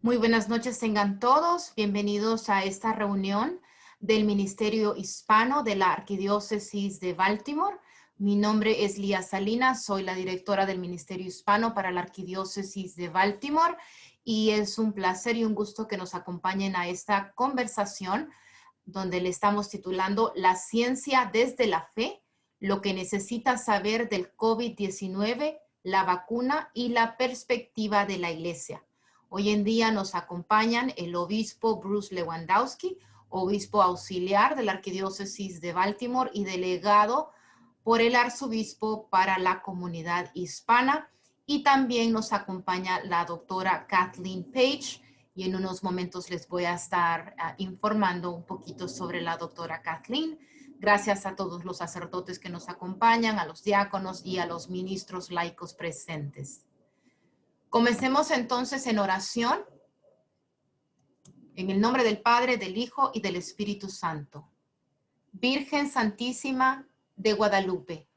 Muy buenas noches tengan todos. Bienvenidos a esta reunión del Ministerio Hispano de la Arquidiócesis de Baltimore. Mi nombre es Lía Salinas, soy la directora del Ministerio Hispano para la Arquidiócesis de Baltimore y es un placer y un gusto que nos acompañen a esta conversación donde le estamos titulando La ciencia desde la fe, lo que necesitas saber del COVID-19, la vacuna y la perspectiva de la Iglesia. Hoy en día nos acompañan el obispo Bruce Lewandowski, obispo auxiliar de la Arquidiócesis de Baltimore y delegado por el arzobispo para la comunidad hispana. Y también nos acompaña la doctora Kathleen Page, y en unos momentos les voy a estar informando un poquito sobre la doctora Kathleen. Gracias a todos los sacerdotes que nos acompañan, a los diáconos y a los ministros laicos presentes. Comencemos entonces en oración, en el nombre del Padre, del Hijo y del Espíritu Santo. Virgen Santísima de Guadalupe,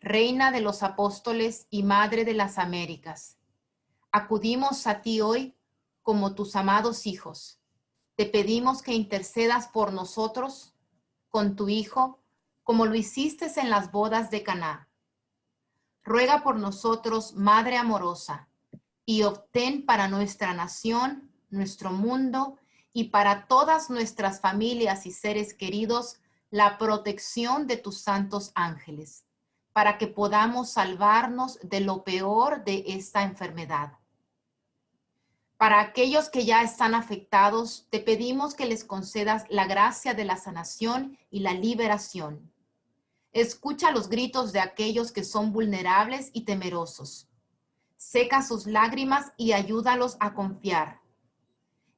Reina de los Apóstoles y Madre de las Américas, acudimos a ti hoy como tus amados hijos. Te pedimos que intercedas por nosotros con tu Hijo, como lo hiciste en las bodas de Caná. Ruega por nosotros, Madre amorosa, y obtén para nuestra nación, nuestro mundo y para todas nuestras familias y seres queridos la protección de tus santos ángeles, para que podamos salvarnos de lo peor de esta enfermedad. Para aquellos que ya están afectados, te pedimos que les concedas la gracia de la sanación y la liberación. Escucha los gritos de aquellos que son vulnerables y temerosos. Seca sus lágrimas y ayúdalos a confiar.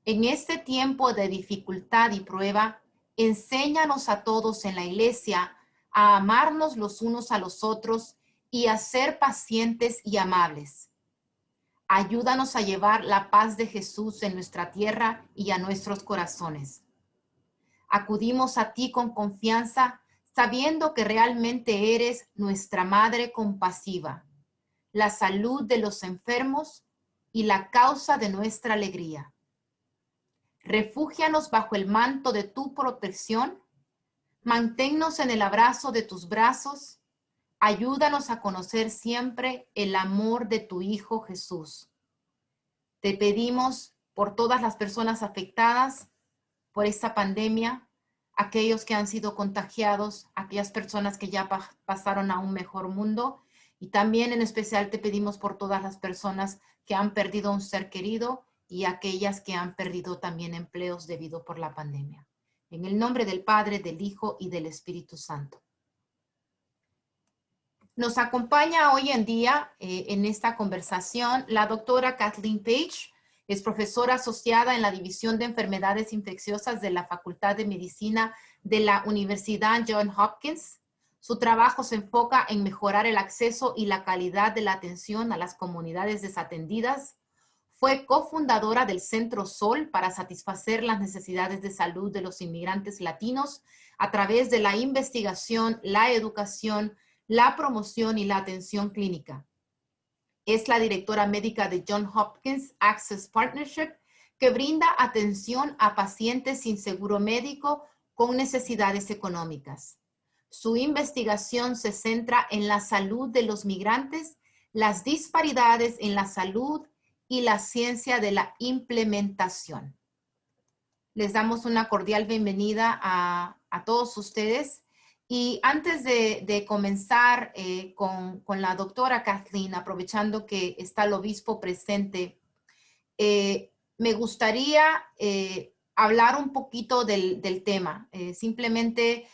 En este tiempo de dificultad y prueba, enséñanos a todos en la iglesia a amarnos los unos a los otros y a ser pacientes y amables. Ayúdanos a llevar la paz de Jesús en nuestra tierra y a nuestros corazones. Acudimos a ti con confianza, sabiendo que realmente eres nuestra Madre compasiva, la salud de los enfermos y la causa de nuestra alegría. Refúgianos bajo el manto de tu protección, manténnos en el abrazo de tus brazos, ayúdanos a conocer siempre el amor de tu Hijo Jesús. Te pedimos por todas las personas afectadas por esta pandemia, aquellos que han sido contagiados, aquellas personas que ya pasaron a un mejor mundo, y también en especial te pedimos por todas las personas que han perdido un ser querido y aquellas que han perdido también empleos debido por la pandemia. En el nombre del Padre, del Hijo y del Espíritu Santo. Nos acompaña hoy en día en esta conversación la doctora Kathleen Page. Es profesora asociada en la División de Enfermedades Infecciosas de la Facultad de Medicina de la Universidad Johns Hopkins. Su trabajo se enfoca en mejorar el acceso y la calidad de la atención a las comunidades desatendidas. Fue cofundadora del Centro Sol para satisfacer las necesidades de salud de los inmigrantes latinos a través de la investigación, la educación, la promoción y la atención clínica. Es la directora médica de Johns Hopkins Access Partnership, que brinda atención a pacientes sin seguro médico con necesidades económicas. Su investigación se centra en la salud de los migrantes, las disparidades en la salud y la ciencia de la implementación. Les damos una cordial bienvenida a todos ustedes. Y antes de comenzar con la doctora Kathleen, aprovechando que está el obispo presente, me gustaría hablar un poquito del tema, simplemente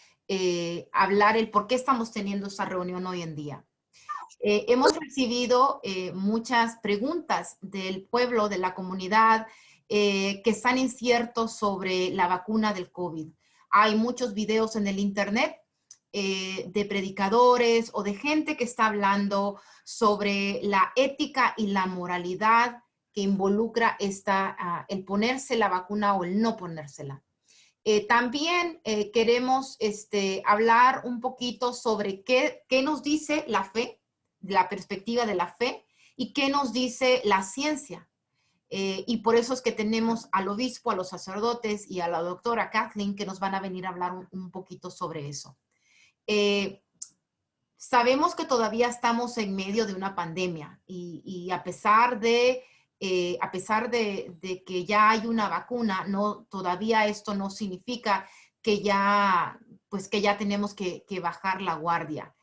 hablar el por qué estamos teniendo esta reunión hoy en día. Hemos recibido muchas preguntas del pueblo, de la comunidad, que están inciertos sobre la vacuna del COVID. Hay muchos videos en el internet de predicadores o de gente que está hablando sobre la ética y la moralidad que involucra el ponerse la vacuna o el no ponérsela. También queremos hablar un poquito sobre qué nos dice la fe, la perspectiva de la fe, y qué nos dice la ciencia. Y por eso es que tenemos al obispo, a los sacerdotes y a la doctora Kathleen que nos van a venir a hablar un poquito sobre eso. Sabemos que todavía estamos en medio de una pandemia y a pesar de que ya hay una vacuna, todavía esto no significa que ya tenemos que bajar la guardia.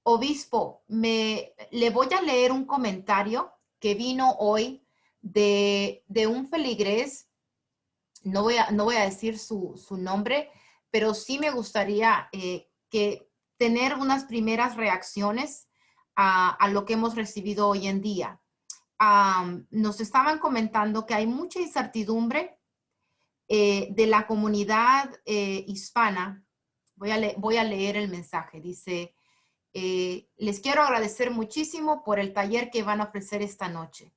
Obispo, le voy a leer un comentario que vino hoy de un feligrés. No voy a decir su nombre, pero sí me gustaría tener unas primeras reacciones a lo que hemos recibido hoy en día. Nos estaban comentando que hay mucha incertidumbre de la comunidad hispana. Voy a leer el mensaje. Dice, les quiero agradecer muchísimo por el taller que van a ofrecer esta noche.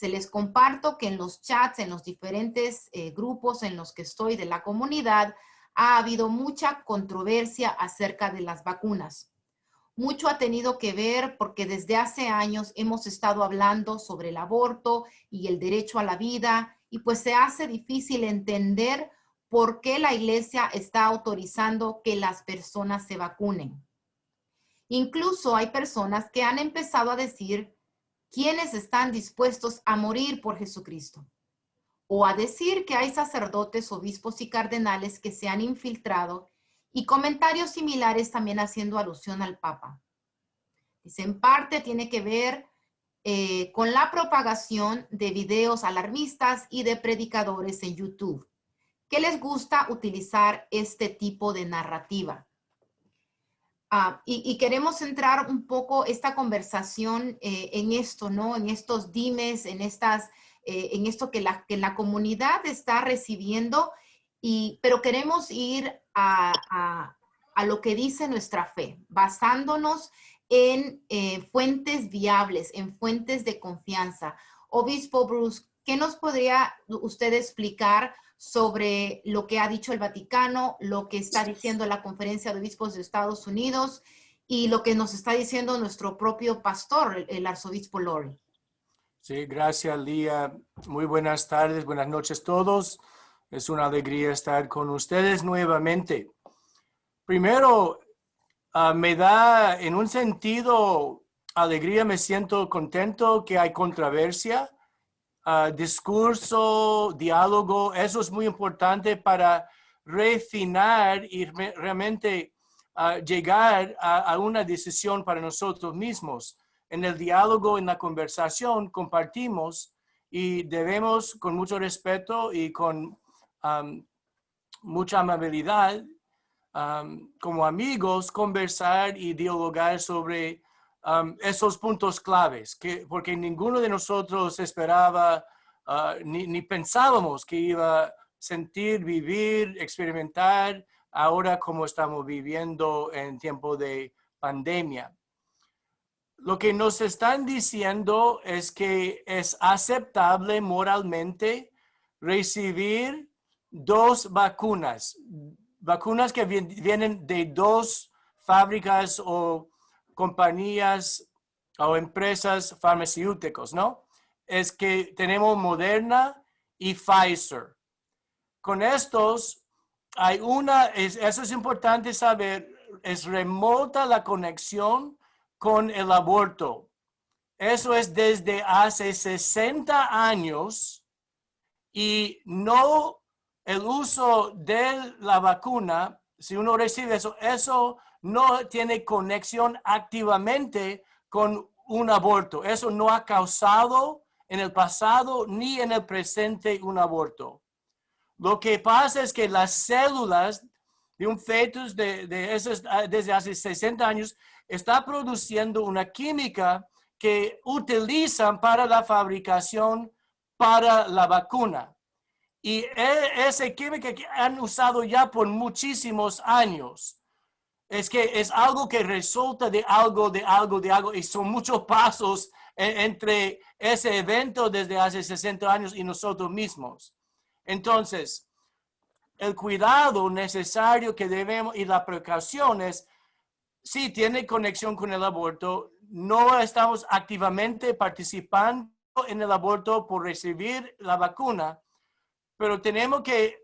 Les comparto que en los chats, en los diferentes grupos en los que estoy de la comunidad, ha habido mucha controversia acerca de las vacunas. Mucho ha tenido que ver porque desde hace años hemos estado hablando sobre el aborto y el derecho a la vida, y pues se hace difícil entender por qué la iglesia está autorizando que las personas se vacunen. Incluso hay personas que han empezado a decir quiénes están dispuestos a morir por Jesucristo, o a decir que hay sacerdotes, obispos y cardenales que se han infiltrado, y comentarios similares también haciendo alusión al Papa. Dice, en parte tiene que ver con la propagación de videos alarmistas y de predicadores en YouTube, que les gusta utilizar este tipo de narrativa. Y queremos centrar un poco esta conversación en esto, ¿no? En estos dimes, en esto que la comunidad está recibiendo, pero queremos ir a lo que dice nuestra fe, basándonos en fuentes viables, en fuentes de confianza. Obispo Bruce, ¿qué nos podría usted explicar sobre lo que ha dicho el Vaticano, lo que está diciendo la Conferencia de Obispos de Estados Unidos y lo que nos está diciendo nuestro propio pastor, el arzobispo Lori? Sí, gracias, Lía. Muy buenas tardes, buenas noches todos. Es una alegría estar con ustedes nuevamente. Primero, me da, en un sentido, alegría, me siento contento que hay controversia, discurso, diálogo. Eso es muy importante para refinar y realmente llegar a una decisión para nosotros mismos. En el diálogo, en la conversación, compartimos y debemos con mucho respeto y con mucha amabilidad, como amigos, conversar y dialogar sobre esos puntos claves, porque ninguno de nosotros esperaba ni pensábamos que iba a sentir, vivir, experimentar ahora como estamos viviendo en tiempo de pandemia. Lo que nos están diciendo es que es aceptable moralmente recibir 2 vacunas que vienen de 2 fábricas o compañías o empresas farmacéuticas, ¿no? Es que tenemos Moderna y Pfizer. Con estos hay eso es importante saber, es remota la conexión con el aborto. Eso es desde hace 60 años y no el uso de la vacuna, si uno recibe eso no tiene conexión activamente con un aborto. Eso no ha causado en el pasado ni en el presente un aborto. Lo que pasa es que las células de un fetus desde hace 60 años está produciendo una química que utilizan para la fabricación para la vacuna. Y esa química que han usado ya por muchísimos años. Es que es algo que resulta de algo, y son muchos pasos entre ese evento desde hace 60 años y nosotros mismos. Entonces, el cuidado necesario que debemos y las precauciones, sí tiene conexión con el aborto, no estamos activamente participando en el aborto por recibir la vacuna, pero tenemos que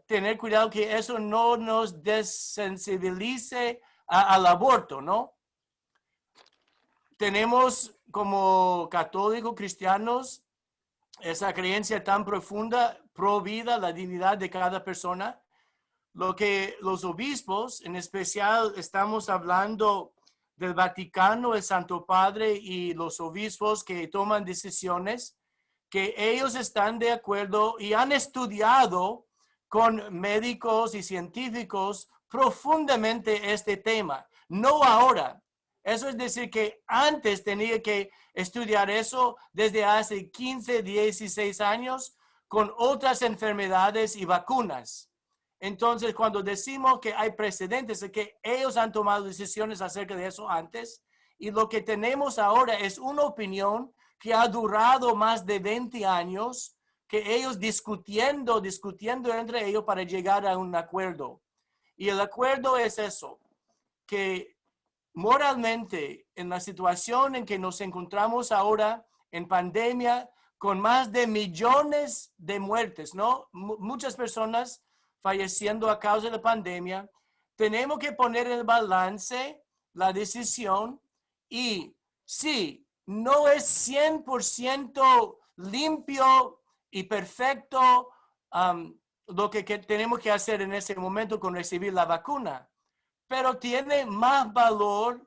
tener cuidado que eso no nos desensibilice al aborto, ¿no? Tenemos como católicos cristianos esa creencia tan profunda, pro vida, la dignidad de cada persona. Lo que los obispos, en especial estamos hablando del Vaticano, el Santo Padre y los obispos que toman decisiones, que ellos están de acuerdo y han estudiado con médicos y científicos profundamente este tema. No ahora. Eso es decir que antes tenía que estudiar eso desde hace 15, 16 años con otras enfermedades y vacunas. Entonces, cuando decimos que hay precedentes, es que ellos han tomado decisiones acerca de eso antes, y lo que tenemos ahora es una opinión que ha durado más de 20 años, que ellos discutiendo entre ellos para llegar a un acuerdo. Y el acuerdo es eso, que moralmente, en la situación en que nos encontramos ahora, en pandemia, con más de millones de muertes, ¿no? Muchas personas falleciendo a causa de la pandemia, tenemos que poner en el balance la decisión y sí, no es 100% limpio y perfecto lo que tenemos que hacer en ese momento con recibir la vacuna, pero tiene más valor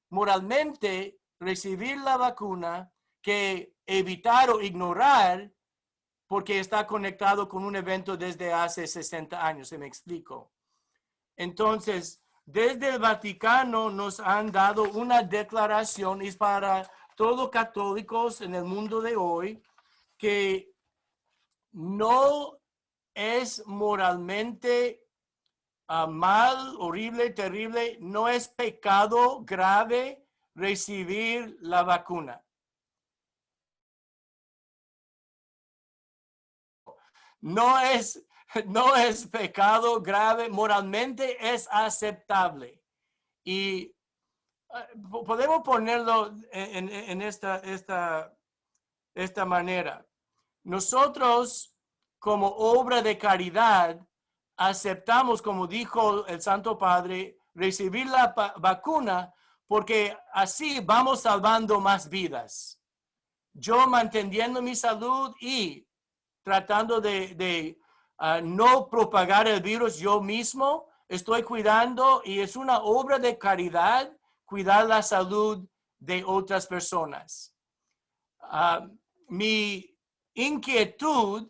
moralmente recibir la vacuna que evitar o ignorar porque está conectado con un evento desde hace 60 años, ¿se me explico? Entonces, desde el Vaticano nos han dado una declaración, y es para todos católicos en el mundo de hoy, que no es moralmente mal, horrible, terrible, no es pecado grave recibir la vacuna. No es pecado grave, moralmente es aceptable. Y podemos ponerlo en esta manera. Nosotros, como obra de caridad, aceptamos, como dijo el Santo Padre, recibir la vacuna porque así vamos salvando más vidas. Yo manteniendo mi salud y tratando de no propagar el virus yo mismo, estoy cuidando y es una obra de caridad cuidar la salud de otras personas. Mi inquietud,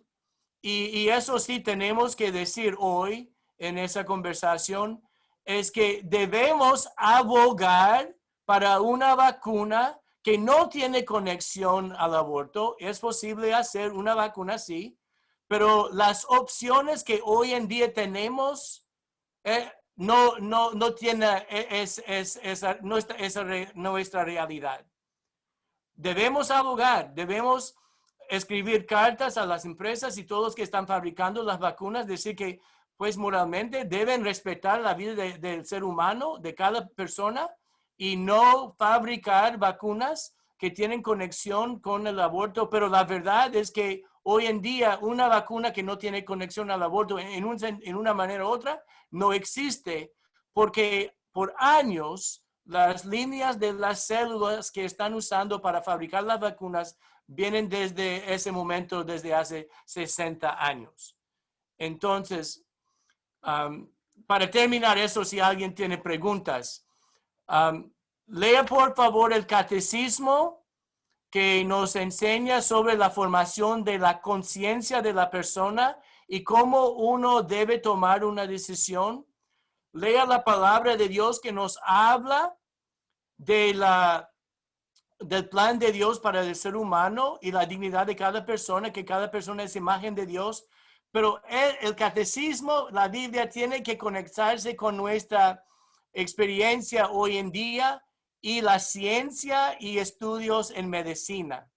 y eso sí tenemos que decir hoy en esa conversación, es que debemos abogar para una vacuna que no tiene conexión al aborto. Es posible hacer una vacuna así, pero las opciones que hoy en día tenemos no tiene nuestra realidad. Debemos abogar, debemos escribir cartas a las empresas y todos que están fabricando las vacunas, decir que pues moralmente deben respetar la vida del ser humano, de cada persona, y no fabricar vacunas que tienen conexión con el aborto. Pero la verdad es que hoy en día una vacuna que no tiene conexión al aborto en una manera u otra no existe, porque por años las líneas de las células que están usando para fabricar las vacunas vienen desde ese momento, desde hace 60 años. Entonces, para terminar eso, si alguien tiene preguntas, lea por favor el catecismo que nos enseña sobre la formación de la conciencia de la persona y cómo uno debe tomar una decisión. Lea la palabra de Dios que nos habla del plan de Dios para el ser humano y la dignidad de cada persona, que cada persona es imagen de Dios. Pero el catecismo, la Biblia, tiene que conectarse con nuestra experiencia hoy en día y la ciencia y estudios en medicina.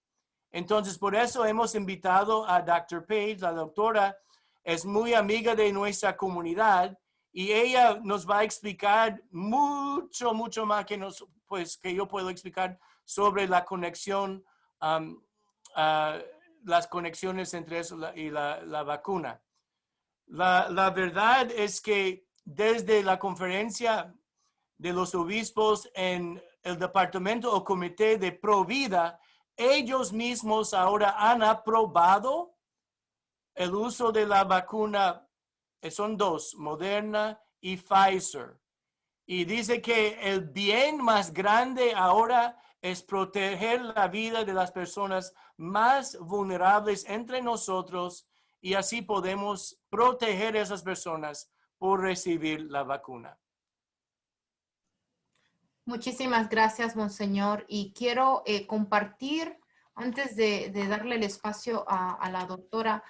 Entonces, por eso hemos invitado a Dr. Page, la doctora, es muy amiga de nuestra comunidad y ella nos va a explicar mucho más que yo puedo explicar sobre la conexión las conexiones entre eso y la vacuna. La verdad es que desde la conferencia de los obispos en el departamento o comité de Provida, ellos mismos ahora han aprobado el uso de la vacuna, son dos, Moderna y Pfizer. Y dice que el bien más grande ahora es proteger la vida de las personas más vulnerables entre nosotros y así podemos proteger a esas personas por recibir la vacuna. Muchísimas gracias, Monseñor. Y quiero compartir, antes de darle el espacio a la doctora,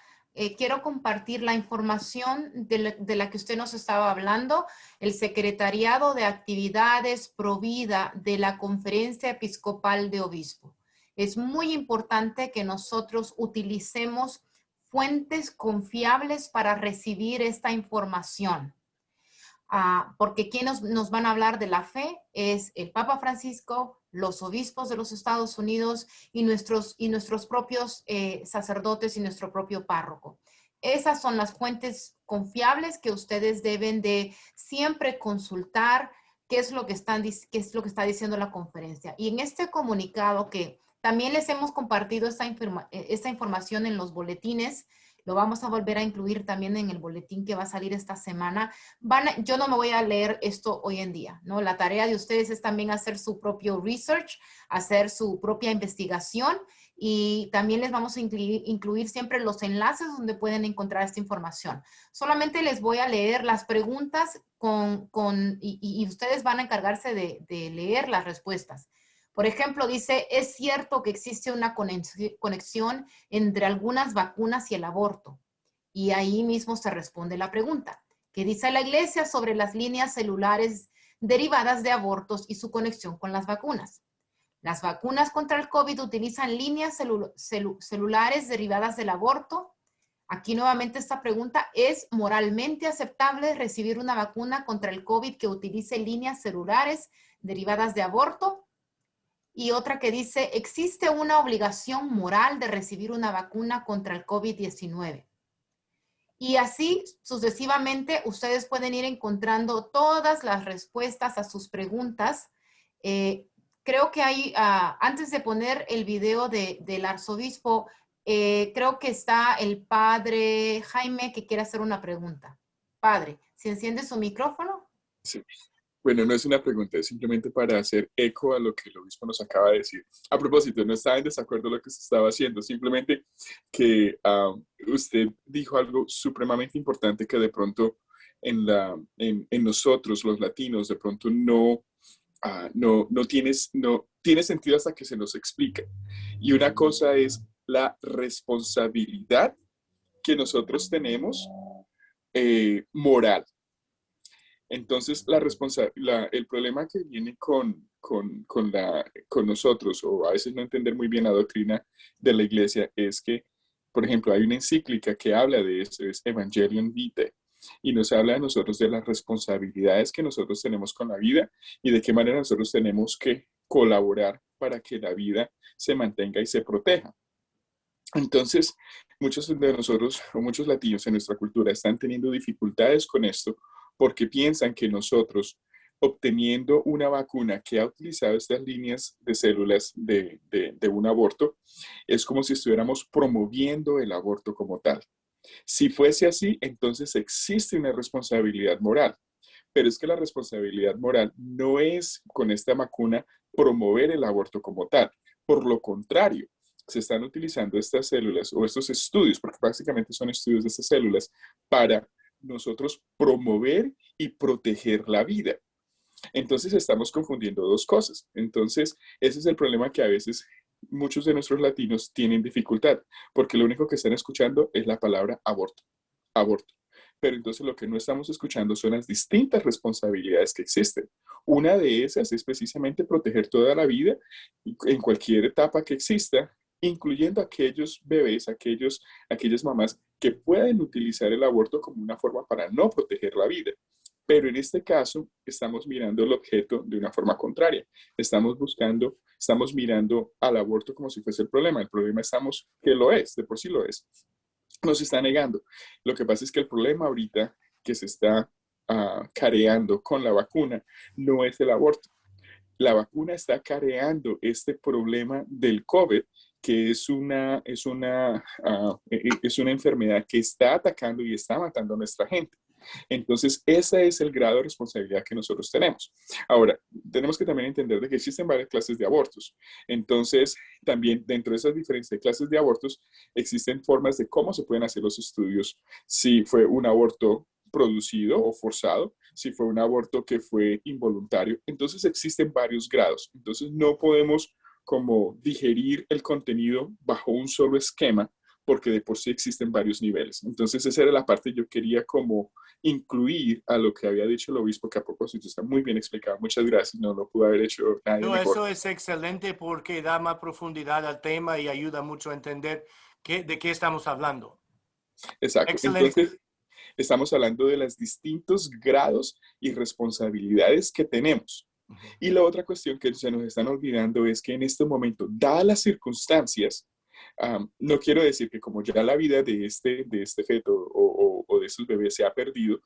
quiero compartir la información de la que usted nos estaba hablando, el Secretariado de Actividades Provida de la Conferencia Episcopal de Obispos. Es muy importante que nosotros utilicemos fuentes confiables para recibir esta información. Porque quienes nos van a hablar de la fe es el Papa Francisco, los obispos de los Estados Unidos y nuestros propios sacerdotes y nuestro propio párroco. Esas son las fuentes confiables que ustedes deben de siempre consultar qué es lo que está diciendo la conferencia. Y en este comunicado que también les hemos compartido esta información en los boletines, lo vamos a volver a incluir también en el boletín que va a salir esta semana. Yo no me voy a leer esto hoy en día, ¿no? La tarea de ustedes es también hacer su propio research, hacer su propia investigación y también les vamos a incluir siempre los enlaces donde pueden encontrar esta información. Solamente les voy a leer las preguntas y ustedes van a encargarse de leer las respuestas. Por ejemplo, dice, ¿es cierto que existe una conexión entre algunas vacunas y el aborto? Y ahí mismo se responde la pregunta. ¿Qué dice la Iglesia sobre las líneas celulares derivadas de abortos y su conexión con las vacunas? ¿Las vacunas contra el COVID utilizan líneas celulares derivadas del aborto? Aquí nuevamente esta pregunta, ¿es moralmente aceptable recibir una vacuna contra el COVID que utilice líneas celulares derivadas de aborto? Y otra que dice, ¿existe una obligación moral de recibir una vacuna contra el COVID-19? Y así sucesivamente ustedes pueden ir encontrando todas las respuestas a sus preguntas. Creo que hay, antes de poner el video del arzobispo, creo que está el padre Jaime que quiere hacer una pregunta. Padre, ¿se enciende su micrófono? Sí. Bueno, no es una pregunta, es simplemente para hacer eco a lo que el obispo nos acaba de decir. A propósito, no estaba en desacuerdo con lo que se estaba haciendo, simplemente que usted dijo algo supremamente importante que de pronto en nosotros, los latinos, de pronto no tiene sentido hasta que se nos explica. Y una cosa es la responsabilidad que nosotros tenemos moral. Entonces, el problema que viene con nosotros, o a veces no entender muy bien la doctrina de la iglesia, es que, por ejemplo, hay una encíclica que habla de eso, es Evangelium Vitae, y nos habla de nosotros de las responsabilidades que nosotros tenemos con la vida y de qué manera nosotros tenemos que colaborar para que la vida se mantenga y se proteja. Entonces, muchos de nosotros, o muchos latinos en nuestra cultura, están teniendo dificultades con esto, porque piensan que nosotros, obteniendo una vacuna que ha utilizado estas líneas de células de un aborto, es como si estuviéramos promoviendo el aborto como tal. Si fuese así, entonces existe una responsabilidad moral. Pero es que la responsabilidad moral no es con esta vacuna promover el aborto como tal. Por lo contrario, se están utilizando estas células o estos estudios, porque básicamente son estudios de estas células, para nosotros promover y proteger la vida. Entonces estamos confundiendo dos cosas. Entonces ese es el problema que a veces muchos de nuestros latinos tienen dificultad, porque lo único que están escuchando es la palabra aborto, aborto. Pero entonces lo que no estamos escuchando son las distintas responsabilidades que existen. Una de esas es precisamente proteger toda la vida en cualquier etapa que exista, incluyendo aquellos bebés, aquellas mamás que pueden utilizar el aborto como una forma para no proteger la vida. Pero en este caso, estamos mirando el objeto de una forma contraria. Estamos mirando al aborto como si fuese el problema. El problema que lo es, de por sí lo es. No se está negando. Lo que pasa es que el problema ahorita que se está careando con la vacuna no es el aborto. La vacuna está careando este problema del COVID, que es una enfermedad que está atacando y está matando a nuestra gente. Entonces, ese es el grado de responsabilidad que nosotros tenemos. Ahora, tenemos que también entender de que existen varias clases de abortos. Entonces, también dentro de esas diferentes clases de abortos, existen formas de cómo se pueden hacer los estudios. Si fue un aborto producido o forzado, si fue un aborto que fue involuntario. Entonces, existen varios grados. Entonces, no podemos como digerir el contenido bajo un solo esquema, porque de por sí existen varios niveles. Entonces, esa era la parte que yo quería como incluir a lo que había dicho el obispo, que a propósito está muy bien explicado. Muchas gracias, no lo pudo haber hecho nadie No, mejor. eso es excelente porque da más profundidad al tema y ayuda mucho a entender de qué estamos hablando. Exacto. Excelente. Entonces, estamos hablando de los distintos grados y responsabilidades que tenemos. Y la otra cuestión que se nos están olvidando es que en este momento, dadas las circunstancias, no quiero decir que como ya la vida de este feto o de esos bebés se ha perdido,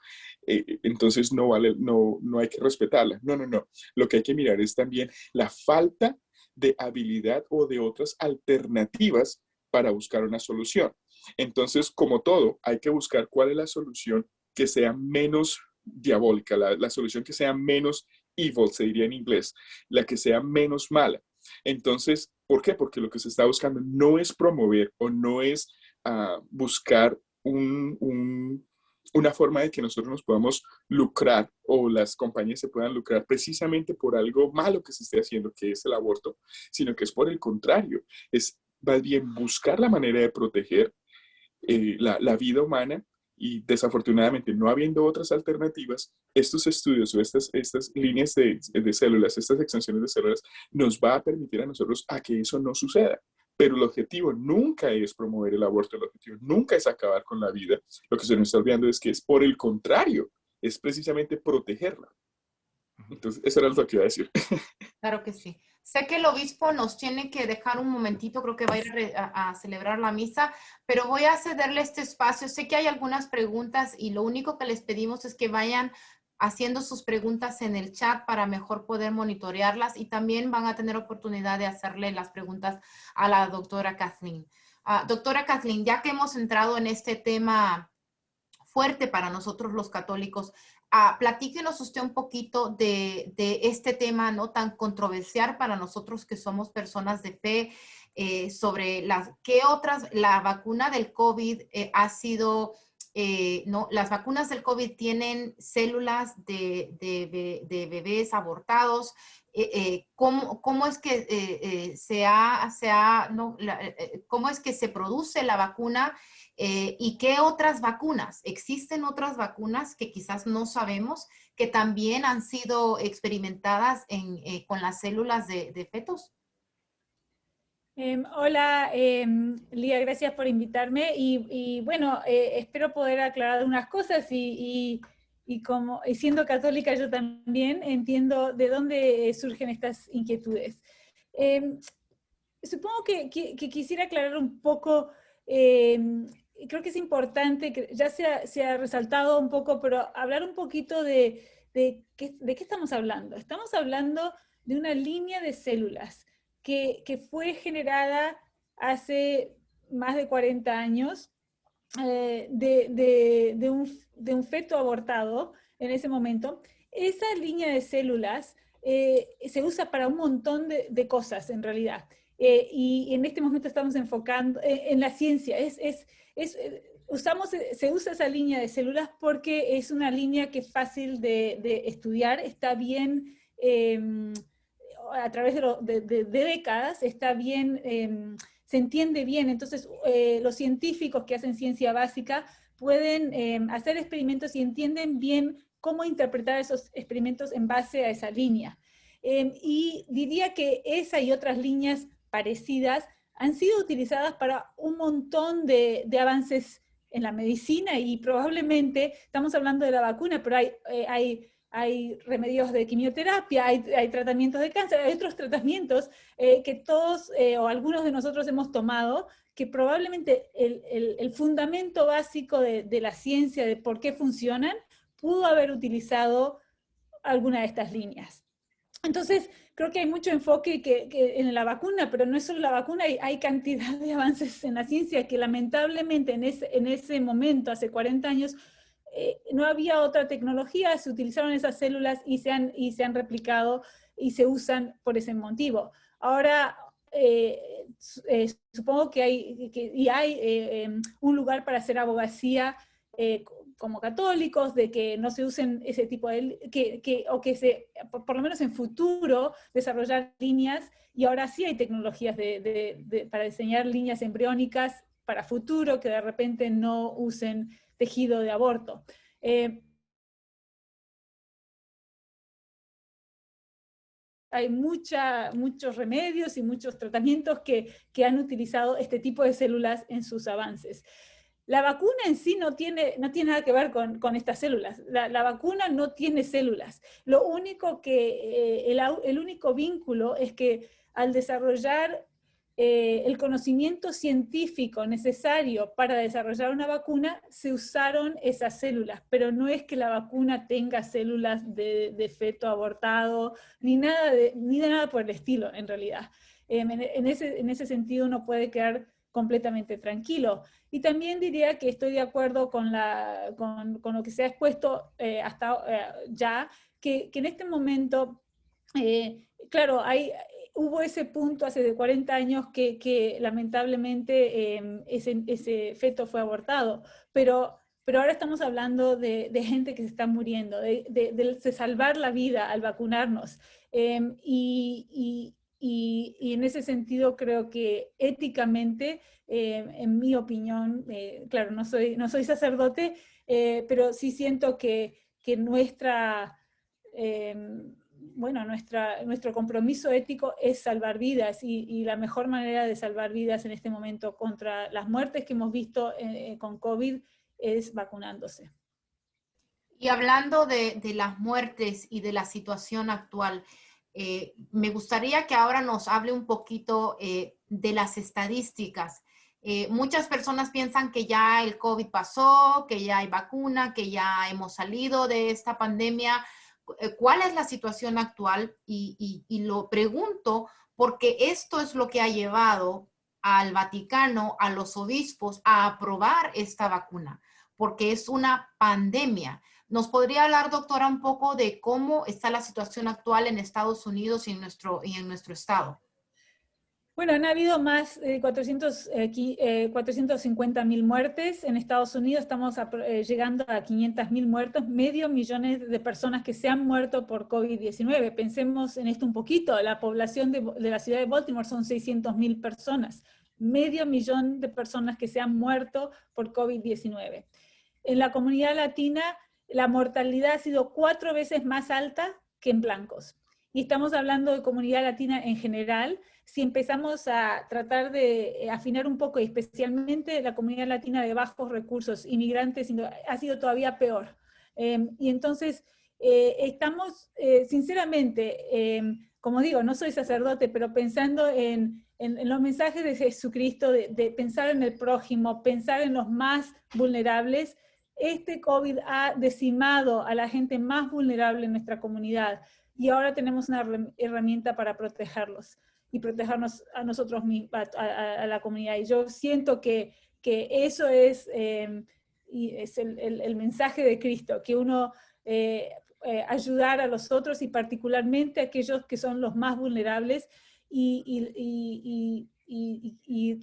entonces no hay que respetarla. No. Lo que hay que mirar es también la falta de habilidad o de otras alternativas para buscar una solución. Entonces, como todo, hay que buscar cuál es la solución que sea menos diabólica, la solución que sea menos evil, se diría en inglés, la que sea menos mala. Entonces, ¿por qué? Porque lo que se está buscando no es promover o no es buscar una forma de que nosotros nos podamos lucrar o las compañías se puedan lucrar precisamente por algo malo que se esté haciendo, que es el aborto, sino que es por el contrario, es más bien buscar la manera de proteger la vida humana. Y desafortunadamente, no habiendo otras alternativas, estos estudios o estas líneas de células, estas extensiones de células, nos va a permitir a nosotros a que eso no suceda. Pero el objetivo nunca es promover el aborto, el objetivo nunca es acabar con la vida. Lo que se nos está olvidando es que es por el contrario, es precisamente protegerla. Entonces, eso era lo que iba a decir. Claro que sí. Sé que el obispo nos tiene que dejar un momentito, creo que va a ir a celebrar la misa, pero voy a cederle este espacio. Sé que hay algunas preguntas y lo único que les pedimos es que vayan haciendo sus preguntas en el chat para mejor poder monitorearlas y también van a tener oportunidad de hacerle las preguntas a la doctora Kathleen. Doctora Kathleen, ya que hemos entrado en este tema fuerte para nosotros los católicos, platíquenos usted un poquito de este tema no tan controversial para nosotros que somos personas de fe, sobre qué otras, la vacuna del COVID ha sido, no, las vacunas del COVID tienen células de bebés abortados. ¿Cómo es que cómo es que se produce la vacuna? ¿Y qué otras vacunas? ¿Existen otras vacunas que quizás no sabemos que también han sido experimentadas con las células de fetos? Hola, Lía, gracias por invitarme y bueno, espero poder aclarar unas cosas y siendo católica yo también entiendo de dónde surgen estas inquietudes. Supongo que quisiera aclarar un poco, creo que es importante, que ya se ha resaltado un poco, pero hablar un poquito de qué estamos hablando. Estamos hablando de una línea de células que fue generada hace más de 40 años de un feto abortado en ese momento. Esa línea de células se usa para un montón de cosas en realidad. Y en este momento estamos enfocando en la ciencia. Se usa esa línea de células porque es una línea que es fácil de estudiar, está bien, a través de décadas, está bien, se entiende bien. Entonces, los científicos que hacen ciencia básica pueden hacer experimentos y entienden bien cómo interpretar esos experimentos en base a esa línea. Y diría que esa y otras líneas parecidas han sido utilizadas para un montón de avances en la medicina, y probablemente, estamos hablando de la vacuna, pero hay remedios de quimioterapia, hay tratamientos de cáncer, hay otros tratamientos que todos o algunos de nosotros hemos tomado, que probablemente el fundamento básico de la ciencia, de por qué funcionan, pudo haber utilizado alguna de estas líneas. Entonces, creo que hay mucho enfoque en la vacuna, pero no es solo la vacuna, hay cantidad de avances en la ciencia que lamentablemente en ese momento, hace 40 años, no había otra tecnología, se utilizaron esas células y se han replicado y se usan por ese motivo. Ahora, supongo que hay un lugar para hacer abogacía como católicos, de que no se usen ese tipo de, o que se, por lo menos en futuro, desarrollar líneas, y ahora sí hay tecnologías para diseñar líneas embriónicas para futuro que de repente no usen tejido de aborto. Hay muchos remedios y muchos tratamientos que han utilizado este tipo de células en sus avances. La vacuna en sí no tiene nada que ver con estas células. La vacuna no tiene células. Lo único el único vínculo es que al desarrollar el conocimiento científico necesario para desarrollar una vacuna, se usaron esas células, pero no es que la vacuna tenga células de feto abortado, ni de nada por el estilo, en realidad. En ese sentido uno puede quedar completamente tranquilo. Y también diría que estoy de acuerdo con lo que se ha expuesto hasta ya, que en este momento, claro, hubo ese punto hace 40 años que lamentablemente ese feto fue abortado, pero ahora estamos hablando de gente que se está muriendo, de salvar la vida al vacunarnos. Y en ese sentido creo que éticamente, en mi opinión, claro, no soy sacerdote, pero sí siento que nuestro compromiso ético es salvar vidas, y la mejor manera de salvar vidas en este momento contra las muertes que hemos visto con COVID es vacunándose. Y hablando de las muertes y de la situación actual, me gustaría que ahora nos hable un poquito de las estadísticas. Muchas personas piensan que ya el COVID pasó, que ya hay vacuna, que ya hemos salido de esta pandemia. ¿Cuál es la situación actual? Y lo pregunto porque esto es lo que ha llevado al Vaticano, a los obispos, a aprobar esta vacuna, porque es una pandemia. ¿Nos podría hablar, doctora, un poco de cómo está la situación actual en Estados Unidos y en nuestro estado? Bueno, han habido más de 450.000 muertes. En Estados Unidos estamos llegando a 500.000 muertos, 500.000 de personas que se han muerto por COVID-19. Pensemos en esto un poquito. La población de la ciudad de Baltimore son 600.000 personas. 500.000 de personas que se han muerto por COVID-19. En la comunidad latina, la mortalidad ha sido 4 veces más alta que en blancos. Y estamos hablando de comunidad latina en general. Si empezamos a tratar de afinar un poco, y especialmente la comunidad latina de bajos recursos, inmigrantes, ha sido todavía peor. Y entonces estamos, sinceramente, como digo, no soy sacerdote, pero pensando en los mensajes de Jesucristo, de pensar en el prójimo, pensar en los más vulnerables. Este COVID ha decimado a la gente más vulnerable en nuestra comunidad, y ahora tenemos una herramienta para protegerlos y protegernos a nosotros mismos, a la comunidad. Y yo siento que eso es el mensaje de Cristo, que uno ayudar a los otros, y particularmente a aquellos que son los más vulnerables. Y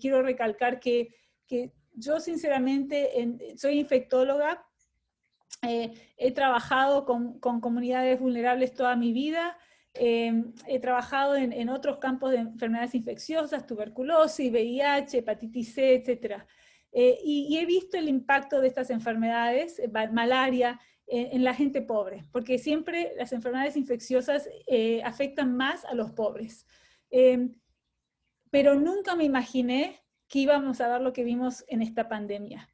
quiero recalcar que yo sinceramente soy infectóloga. He trabajado con comunidades vulnerables toda mi vida. He trabajado en otros campos de enfermedades infecciosas, tuberculosis, VIH, hepatitis C, etc. Y he visto el impacto de estas enfermedades, malaria, en la gente pobre, porque siempre las enfermedades infecciosas afectan más a los pobres. Pero nunca me imaginé que íbamos a ver lo que vimos en esta pandemia.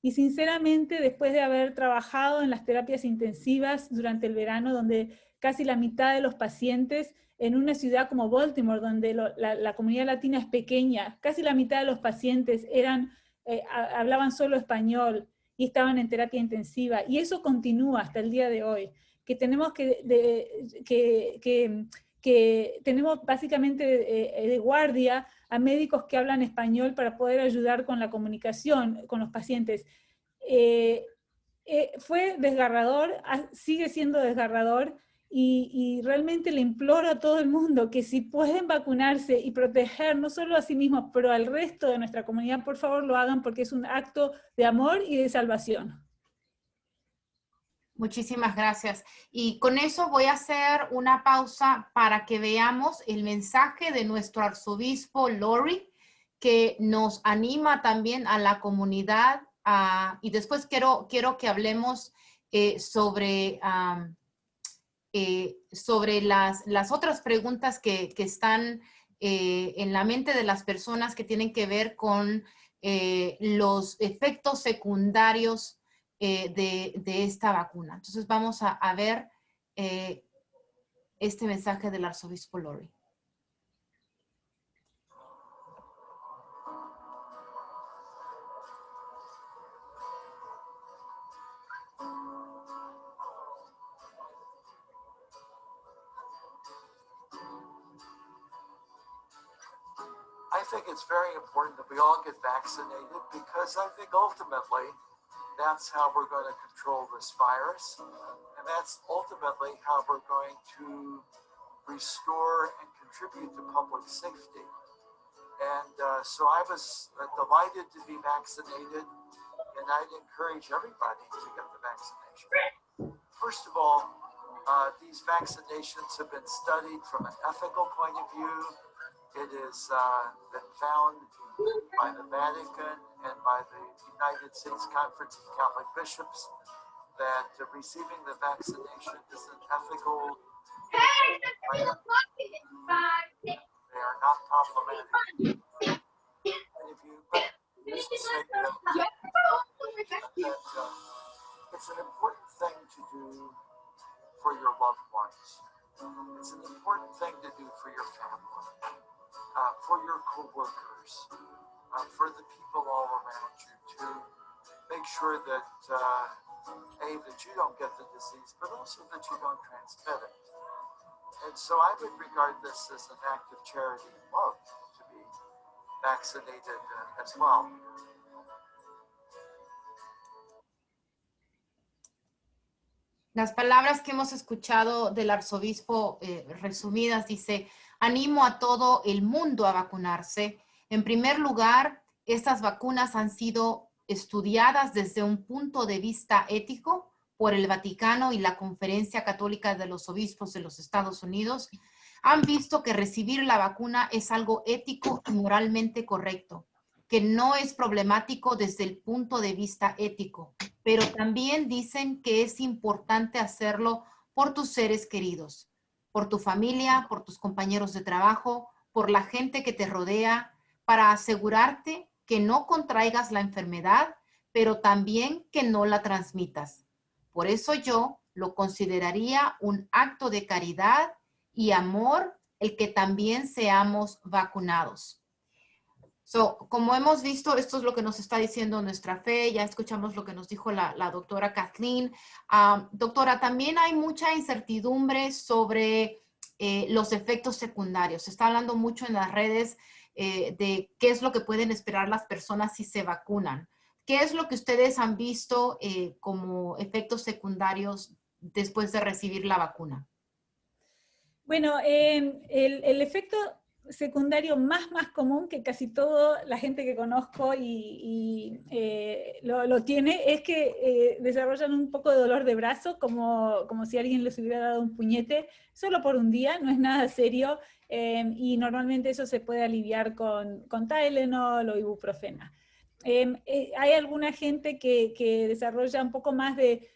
Y sinceramente, después de haber trabajado en las terapias intensivas durante el verano, donde casi la mitad de los pacientes en una ciudad como Baltimore, donde la comunidad latina es pequeña, casi la mitad de los pacientes hablaban solo español y estaban en terapia intensiva. Y eso continúa hasta el día de hoy, que tenemos que tenemos básicamente de guardia a médicos que hablan español para poder ayudar con la comunicación con los pacientes. Fue desgarrador, sigue siendo desgarrador, y realmente le imploro a todo el mundo que si pueden vacunarse y proteger no solo a sí mismos, pero al resto de nuestra comunidad, por favor lo hagan, porque es un acto de amor y de salvación. Muchísimas gracias. Y con eso voy a hacer una pausa para que veamos el mensaje de nuestro arzobispo Lori, que nos anima también a la comunidad. Y después quiero que hablemos sobre las otras preguntas que están en la mente de las personas, que tienen que ver con los efectos secundarios de esta vacuna. Entonces vamos a ver este mensaje del arzobispo Lori. I think it's very important that we all get vaccinated, because I think ultimately that's how we're going to control this virus. And that's ultimately how we're going to restore and contribute to public safety. And so I was delighted to be vaccinated, and I'd encourage everybody to get the vaccination. First of all, these vaccinations have been studied from an ethical point of view. It has been found by the Vatican and by the United States Conference of Catholic Bishops that receiving the vaccination is an ethical. They are not problematic. And if you used to say that it's an important thing to do for your loved ones. It's an important thing to do for your family, for your co-workers, for the people all around you, to make sure that, that you don't get the disease, but also that you don't transmit it. And so I would regard this as an act of charity and love to be vaccinated as well. Las palabras que hemos escuchado del arzobispo resumidas, dice: animo a todo el mundo a vacunarse. En primer lugar, estas vacunas han sido estudiadas desde un punto de vista ético por el Vaticano y la Conferencia Católica de los Obispos de los Estados Unidos. Han visto que recibir la vacuna es algo ético y moralmente correcto, que no es problemático desde el punto de vista ético, pero también dicen que es importante hacerlo por tus seres queridos, por tu familia, por tus compañeros de trabajo, por la gente que te rodea, para asegurarte que no contraigas la enfermedad, pero también que no la transmitas. Por eso yo lo consideraría un acto de caridad y amor el que también seamos vacunados. Como hemos visto, esto es lo que nos está diciendo nuestra fe. Ya escuchamos lo que nos dijo la doctora Kathleen. Doctora, también hay mucha incertidumbre sobre los efectos secundarios. Se está hablando mucho en las redes de qué es lo que pueden esperar las personas si se vacunan. ¿Qué es lo que ustedes han visto como efectos secundarios después de recibir la vacuna? Bueno, el efecto secundario más común que casi toda la gente que conozco lo tiene es que desarrollan un poco de dolor de brazo, como si alguien les hubiera dado un puñete, solo por un día, no es nada serio, y normalmente eso se puede aliviar con Tylenol o ibuprofena. Hay alguna gente que desarrolla un poco más de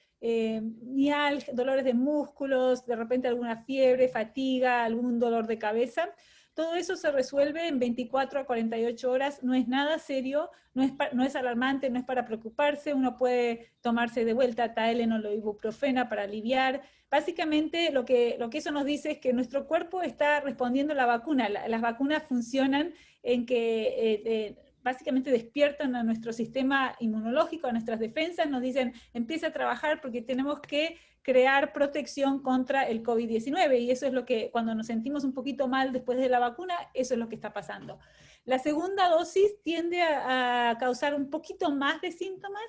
dolores de músculos, de repente alguna fiebre, fatiga, algún dolor de cabeza, todo eso se resuelve en 24 a 48 horas, no es nada serio, no es alarmante, no es para preocuparse, uno puede tomarse de vuelta Tylenol o ibuprofena para aliviar. Básicamente lo que eso nos dice es que nuestro cuerpo está respondiendo a la vacuna. Las vacunas funcionan en que básicamente despiertan a nuestro sistema inmunológico, a nuestras defensas, nos dicen empieza a trabajar porque tenemos que crear protección contra el COVID-19 y eso es lo que cuando nos sentimos un poquito mal después de la vacuna, eso es lo que está pasando. La segunda dosis tiende a causar un poquito más de síntomas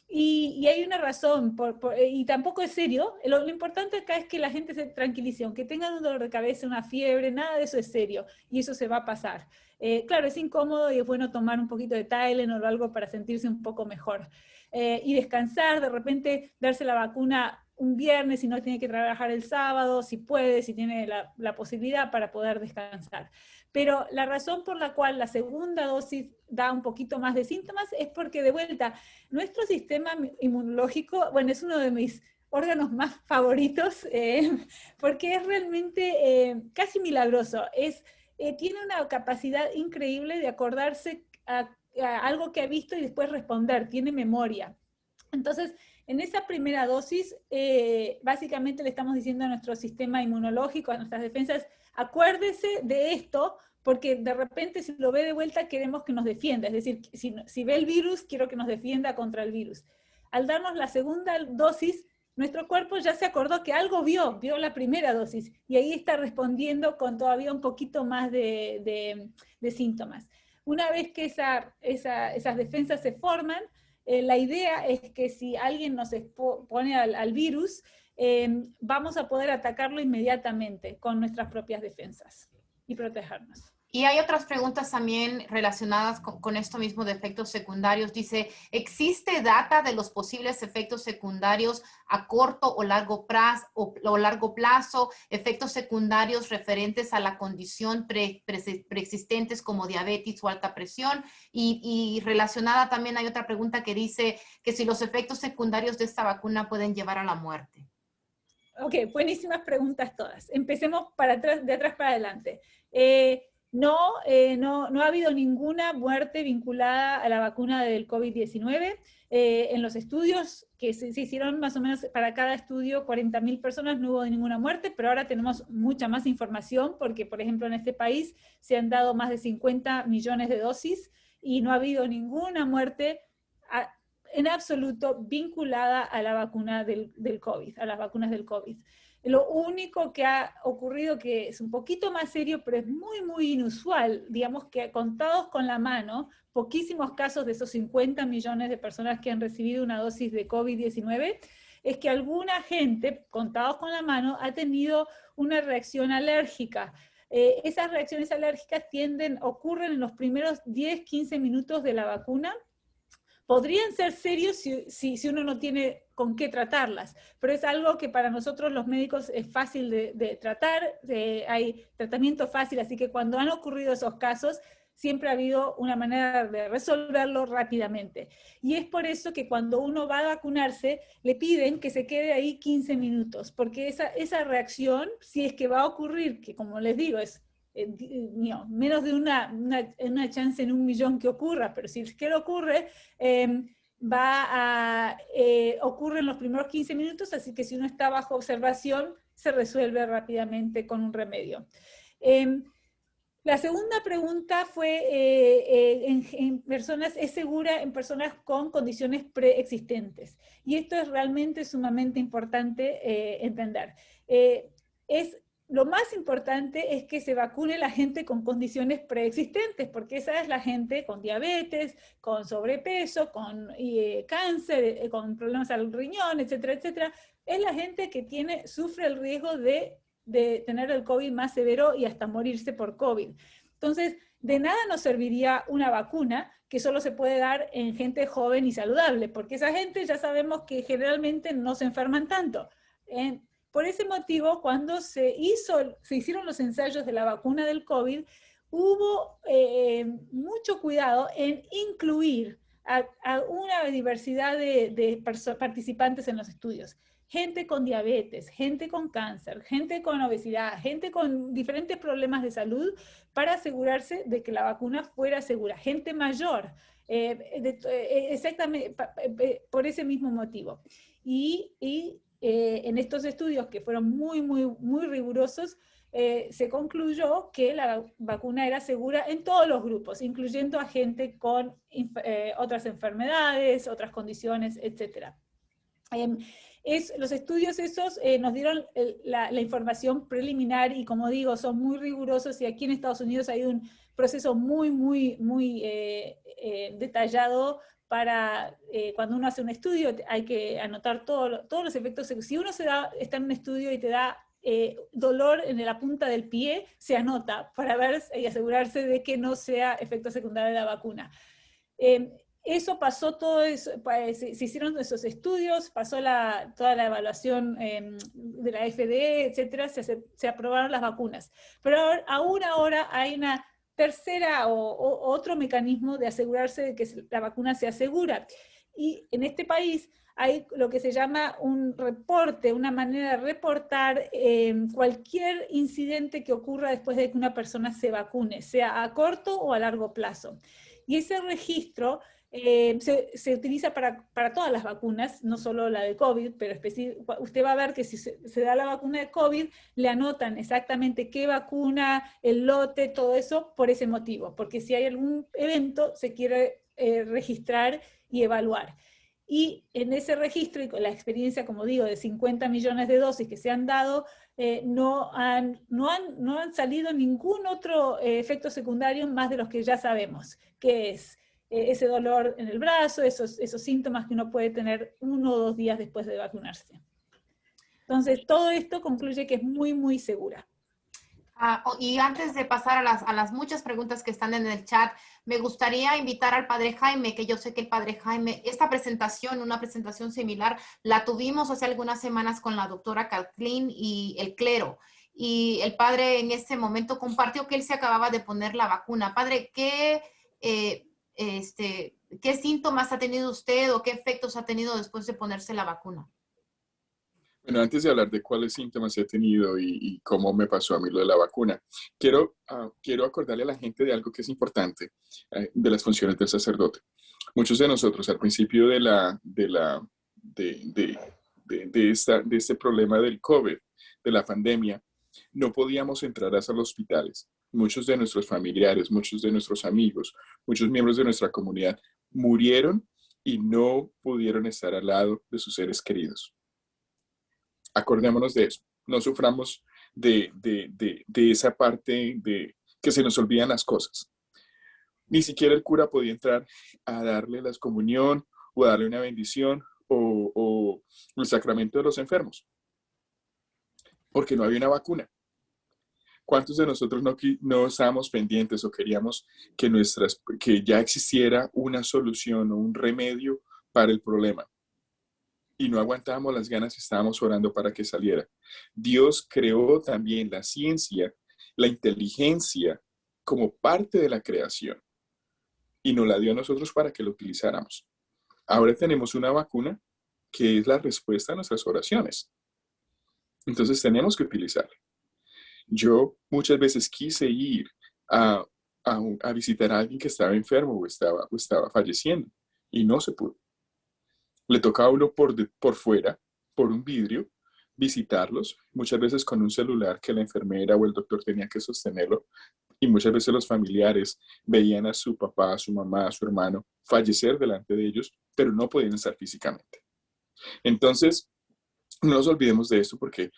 y hay una razón, y tampoco es serio. Lo importante acá es que la gente se tranquilice, aunque tengan un dolor de cabeza, una fiebre, nada de eso es serio y eso se va a pasar. Claro, es incómodo y es bueno tomar un poquito de Tylenol o algo para sentirse un poco mejor. Y descansar, de repente darse la vacuna un viernes si no tiene que trabajar el sábado, si puede, si tiene la posibilidad para poder descansar. Pero la razón por la cual la segunda dosis da un poquito más de síntomas es porque, de vuelta, nuestro sistema inmunológico, bueno, es uno de mis órganos más favoritos, porque es realmente casi milagroso. Tiene una capacidad increíble de acordarse a algo que ha visto y después responder, tiene memoria. Entonces, en esa primera dosis, básicamente le estamos diciendo a nuestro sistema inmunológico, a nuestras defensas, acuérdese de esto, porque de repente si lo ve de vuelta queremos que nos defienda, es decir, si ve el virus, quiero que nos defienda contra el virus. Al darnos la segunda dosis, nuestro cuerpo ya se acordó que algo vio la primera dosis, y ahí está respondiendo con todavía un poquito más de síntomas. Una vez que esas defensas se forman, la idea es que si alguien nos expone al virus, vamos a poder atacarlo inmediatamente con nuestras propias defensas y protegernos. Y hay otras preguntas también relacionadas con esto mismo de efectos secundarios. Dice, ¿existe data de los posibles efectos secundarios a corto o largo plazo, efectos secundarios referentes a la condición preexistentes como diabetes o alta presión? Y relacionada también hay otra pregunta que dice que si los efectos secundarios de esta vacuna pueden llevar a la muerte. Ok, buenísimas preguntas todas. Empecemos de atrás para adelante. No ha habido ninguna muerte vinculada a la vacuna del COVID-19. En los estudios que se hicieron más o menos para cada estudio, 40.000 personas, no hubo ninguna muerte, pero ahora tenemos mucha más información porque, por ejemplo, en este país se han dado más de 50 millones de dosis y no ha habido ninguna muerte en absoluto vinculada a la vacuna del COVID, a las vacunas del COVID. Lo único que ha ocurrido, que es un poquito más serio, pero es muy, muy inusual, digamos que contados con la mano, poquísimos casos de esos 50 millones de personas que han recibido una dosis de COVID-19, es que alguna gente, contados con la mano, ha tenido una reacción alérgica. Esas reacciones alérgicas ocurren en los primeros 10-15 minutos de la vacuna. Podrían ser serios si uno no tiene con qué tratarlas, pero es algo que para nosotros los médicos es fácil de tratar, hay tratamiento fácil, así que cuando han ocurrido esos casos, siempre ha habido una manera de resolverlo rápidamente. Y es por eso que cuando uno va a vacunarse, le piden que se quede ahí 15 minutos, porque esa reacción, si es que va a ocurrir, que como les digo, es menos de una chance en 1.000.000 que ocurra, pero si es que lo ocurre, ocurre en los primeros 15 minutos, así que si uno está bajo observación, se resuelve rápidamente con un remedio. La segunda pregunta fue, ¿es segura en personas con condiciones preexistentes? Y esto es realmente sumamente importante entender. Lo más importante es que se vacune la gente con condiciones preexistentes, porque esa es la gente con diabetes, con sobrepeso, con cáncer, con problemas al riñón, etcétera, etcétera. Es la gente que sufre el riesgo de tener el COVID más severo y hasta morirse por COVID. Entonces, de nada nos serviría una vacuna que solo se puede dar en gente joven y saludable, porque esa gente ya sabemos que generalmente no se enferman tanto. Por ese motivo, cuando se hicieron los ensayos de la vacuna del COVID, hubo mucho cuidado en incluir a una diversidad de participantes en los estudios. gente con diabetes, gente con cáncer, gente con obesidad, gente con diferentes problemas de salud, para asegurarse de que la vacuna fuera segura, gente mayor, exactamente por ese mismo motivo. Y en estos estudios que fueron muy rigurosos, se concluyó que la vacuna era segura en todos los grupos, incluyendo a gente con otras enfermedades, otras condiciones, etc. Los estudios esos nos dieron la información preliminar y, como digo, son muy rigurosos, y aquí en Estados Unidos hay un proceso muy detallado para cuando uno hace un estudio. Hay que anotar todos los efectos secundarios. Si uno está en un estudio y te da dolor en la punta del pie, se anota para ver y asegurarse de que no sea efecto secundario de la vacuna. Eso pasó, todo eso, se hicieron esos estudios, pasó toda la evaluación de la FDA, etcétera, se aprobaron las vacunas. Pero aún ahora hay una tercera o otro mecanismo de asegurarse de que la vacuna sea segura. Y en este país hay lo que se llama un reporte, una manera de reportar cualquier incidente que ocurra después de que una persona se vacune, sea a corto o a largo plazo. Y ese registro se utiliza para todas las vacunas, no solo la de COVID, pero usted va a ver que si se da la vacuna de COVID, le anotan exactamente qué vacuna, el lote, todo eso, por ese motivo, porque si hay algún evento, se quiere registrar y evaluar. Y en ese registro, y con la experiencia, como digo, de 50 millones de dosis que se han dado, no han salido ningún otro efecto secundario más de los que ya sabemos, que es ese dolor en el brazo, esos síntomas que uno puede tener 1 o 2 días después de vacunarse. Entonces, todo esto concluye que es muy segura. Y antes de pasar a las muchas preguntas que están en el chat, me gustaría invitar al padre Jaime, que yo sé que el padre Jaime, esta presentación, una presentación similar, la tuvimos hace algunas semanas con la doctora Kathleen y el clero. Y el padre en este momento compartió que él se acababa de poner la vacuna. Padre, ¿qué síntomas ha tenido usted o qué efectos ha tenido después de ponerse la vacuna? Bueno, antes de hablar de cuáles síntomas he tenido y cómo me pasó a mí lo de la vacuna, quiero acordarle a la gente de algo que es importante, de las funciones del sacerdote. Muchos de nosotros al principio de este problema del COVID, de la pandemia, no podíamos entrar a los hospitales. Muchos de nuestros familiares, muchos de nuestros amigos, muchos miembros de nuestra comunidad murieron y no pudieron estar al lado de sus seres queridos. Acordémonos de eso, no suframos de esa parte de que se nos olvidan las cosas. Ni siquiera el cura podía entrar a darle la comunión o a darle una bendición o el sacramento de los enfermos, porque no había una vacuna. ¿Cuántos de nosotros no estábamos pendientes o queríamos que ya existiera una solución o un remedio para el problema? Y no aguantábamos las ganas y estábamos orando para que saliera. Dios creó también la ciencia, la inteligencia como parte de la creación y nos la dio a nosotros para que lo utilizáramos. Ahora tenemos una vacuna que es la respuesta a nuestras oraciones. Entonces tenemos que utilizarla. Yo muchas veces quise ir a visitar a alguien que estaba enfermo o estaba falleciendo y no se pudo. Le toca a uno por fuera, por un vidrio, visitarlos, muchas veces con un celular que la enfermera o el doctor tenía que sostenerlo, y muchas veces los familiares veían a su papá, a su mamá, a su hermano fallecer delante de ellos, pero no podían estar físicamente. Entonces, no nos olvidemos de esto porque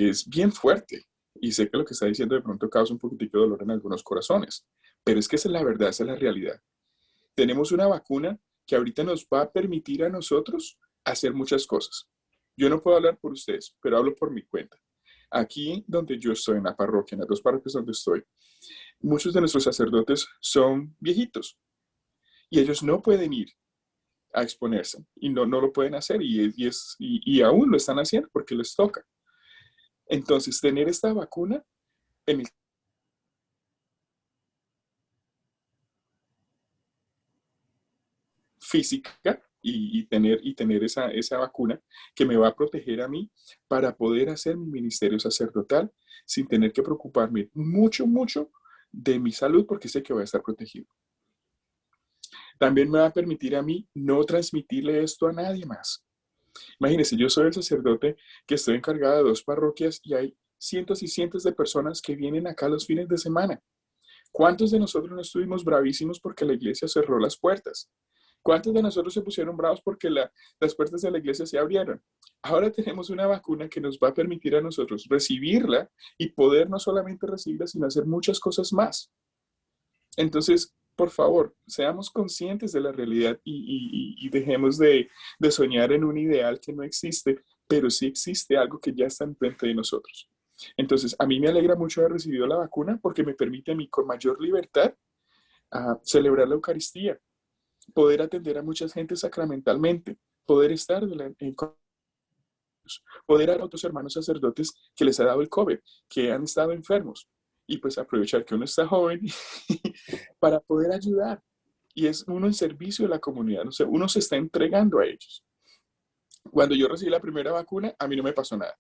es bien fuerte, y sé que lo que está diciendo de pronto causa un poquitico de dolor en algunos corazones, pero es que esa es la verdad, esa es la realidad. Tenemos una vacuna que ahorita nos va a permitir a nosotros hacer muchas cosas. Yo no puedo hablar por ustedes, pero hablo por mi cuenta. Aquí donde yo estoy, en la parroquia, en las 2 parroquias donde estoy, muchos de nuestros sacerdotes son viejitos y ellos no pueden ir a exponerse y no lo pueden hacer y aún lo están haciendo porque les toca. Entonces, tener esta vacuna en el física y tener esa vacuna que me va a proteger a mí para poder hacer mi ministerio sacerdotal sin tener que preocuparme mucho, mucho de mi salud porque sé que voy a estar protegido. También me va a permitir a mí no transmitirle esto a nadie más. Imagínense, yo soy el sacerdote que estoy encargado de 2 parroquias y hay cientos y cientos de personas que vienen acá los fines de semana. ¿Cuántos de nosotros no estuvimos bravísimos porque la iglesia cerró las puertas? ¿Cuántos de nosotros se pusieron bravos porque las puertas de la iglesia se abrieron? Ahora tenemos una vacuna que nos va a permitir a nosotros recibirla y poder no solamente recibirla, sino hacer muchas cosas más. Entonces, por favor, seamos conscientes de la realidad y dejemos de soñar en un ideal que no existe, pero sí existe algo que ya está enfrente de nosotros. Entonces, a mí me alegra mucho haber recibido la vacuna porque me permite a mí con mayor libertad celebrar la Eucaristía, poder atender a mucha gente sacramentalmente, poder estar poder a otros hermanos sacerdotes que les ha dado el COVID, que han estado enfermos, y pues aprovechar que uno está joven para poder ayudar. Y es uno en servicio de la comunidad, o sea, uno se está entregando a ellos. Cuando yo recibí la primera vacuna, a mí no me pasó nada.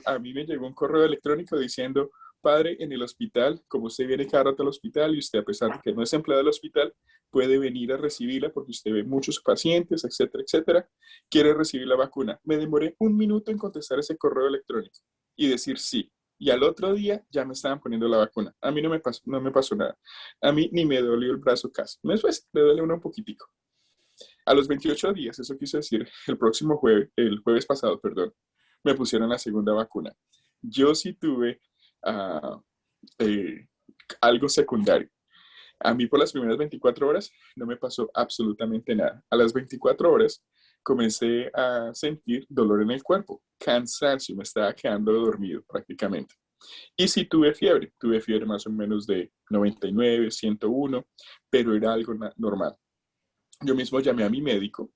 A mí me llegó un correo electrónico diciendo, padre, en el hospital, como usted viene cada rato al hospital y usted, a pesar de que no es empleado del hospital, puede venir a recibirla porque usted ve muchos pacientes, etcétera, etcétera, quiere recibir la vacuna. Me demoré 1 minuto en contestar ese correo electrónico y decir sí. Y al otro día ya me estaban poniendo la vacuna. A mí no me pasó nada. A mí ni me dolió el brazo casi. Después me duele uno un poquitico. A los 28 días, eso quiso decir, el jueves pasado, perdón, me pusieron la segunda vacuna. Yo sí tuve algo secundario. A mí por las primeras 24 horas no me pasó absolutamente nada. A las 24 horas comencé a sentir dolor en el cuerpo, cansancio, me estaba quedando dormido prácticamente. Y sí tuve fiebre más o menos de 99, 101, pero era algo normal. Yo mismo llamé a mi médico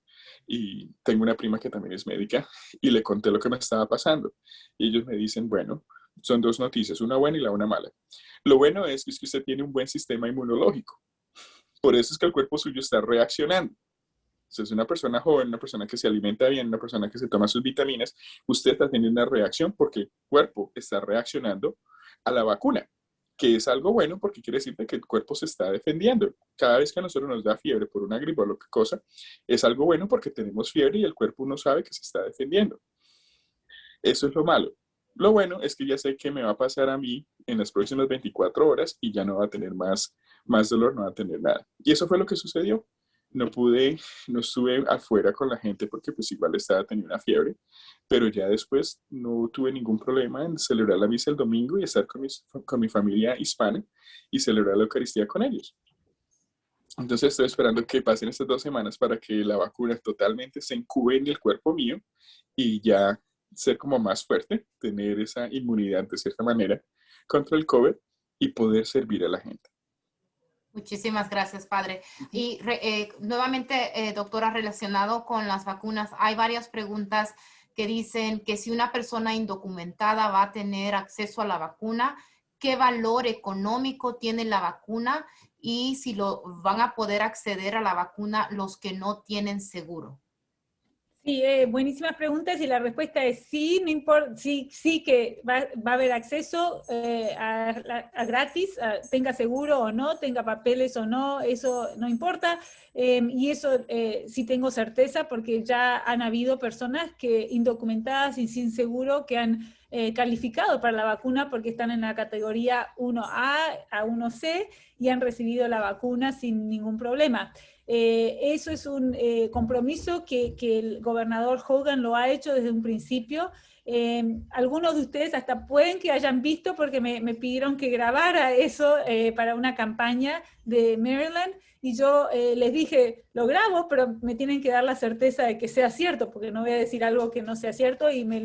y tengo una prima que también es médica y le conté lo que me estaba pasando. Y ellos me dicen, bueno, son 2 noticias, una buena y la una mala. Lo bueno es que usted tiene un buen sistema inmunológico. Por eso es que el cuerpo suyo está reaccionando. Usted es una persona joven, una persona que se alimenta bien, una persona que se toma sus vitaminas. Usted está teniendo una reacción porque el cuerpo está reaccionando a la vacuna, que es algo bueno porque quiere decir que el cuerpo se está defendiendo. Cada vez que a nosotros nos da fiebre por una gripe o lo que cosa, es algo bueno porque tenemos fiebre y el cuerpo no sabe que se está defendiendo. Eso es lo malo. Lo bueno es que ya sé que me va a pasar a mí en las próximas 24 horas y ya no va a tener más dolor, no va a tener nada. Y eso fue lo que sucedió. No estuve afuera con la gente porque pues igual tenía una fiebre, pero ya después no tuve ningún problema en celebrar la misa el domingo y estar con mi familia hispana y celebrar la Eucaristía con ellos. Entonces estoy esperando que pasen estas 2 semanas para que la vacuna totalmente se incube en el cuerpo mío y ya ser como más fuerte, tener esa inmunidad de cierta manera contra el COVID y poder servir a la gente. Muchísimas gracias, padre. Y nuevamente, doctora, relacionado con las vacunas, hay varias preguntas que dicen que si una persona indocumentada va a tener acceso a la vacuna, ¿qué valor económico tiene la vacuna? Y si van a poder acceder a la vacuna los que no tienen seguro. Sí, buenísimas preguntas y la respuesta es sí, no importa, sí que va a haber acceso a gratis, tenga seguro o no, tenga papeles o no, eso no importa, y eso sí tengo certeza porque ya han habido personas indocumentadas y sin seguro que han calificado para la vacuna porque están en la categoría 1A a 1C y han recibido la vacuna sin ningún problema. Eso es un compromiso que el gobernador Hogan lo ha hecho desde un principio. Algunos de ustedes hasta pueden que hayan visto porque me pidieron que grabara eso para una campaña de Maryland y yo les dije, lo grabo, pero me tienen que dar la certeza de que sea cierto, porque no voy a decir algo que no sea cierto y me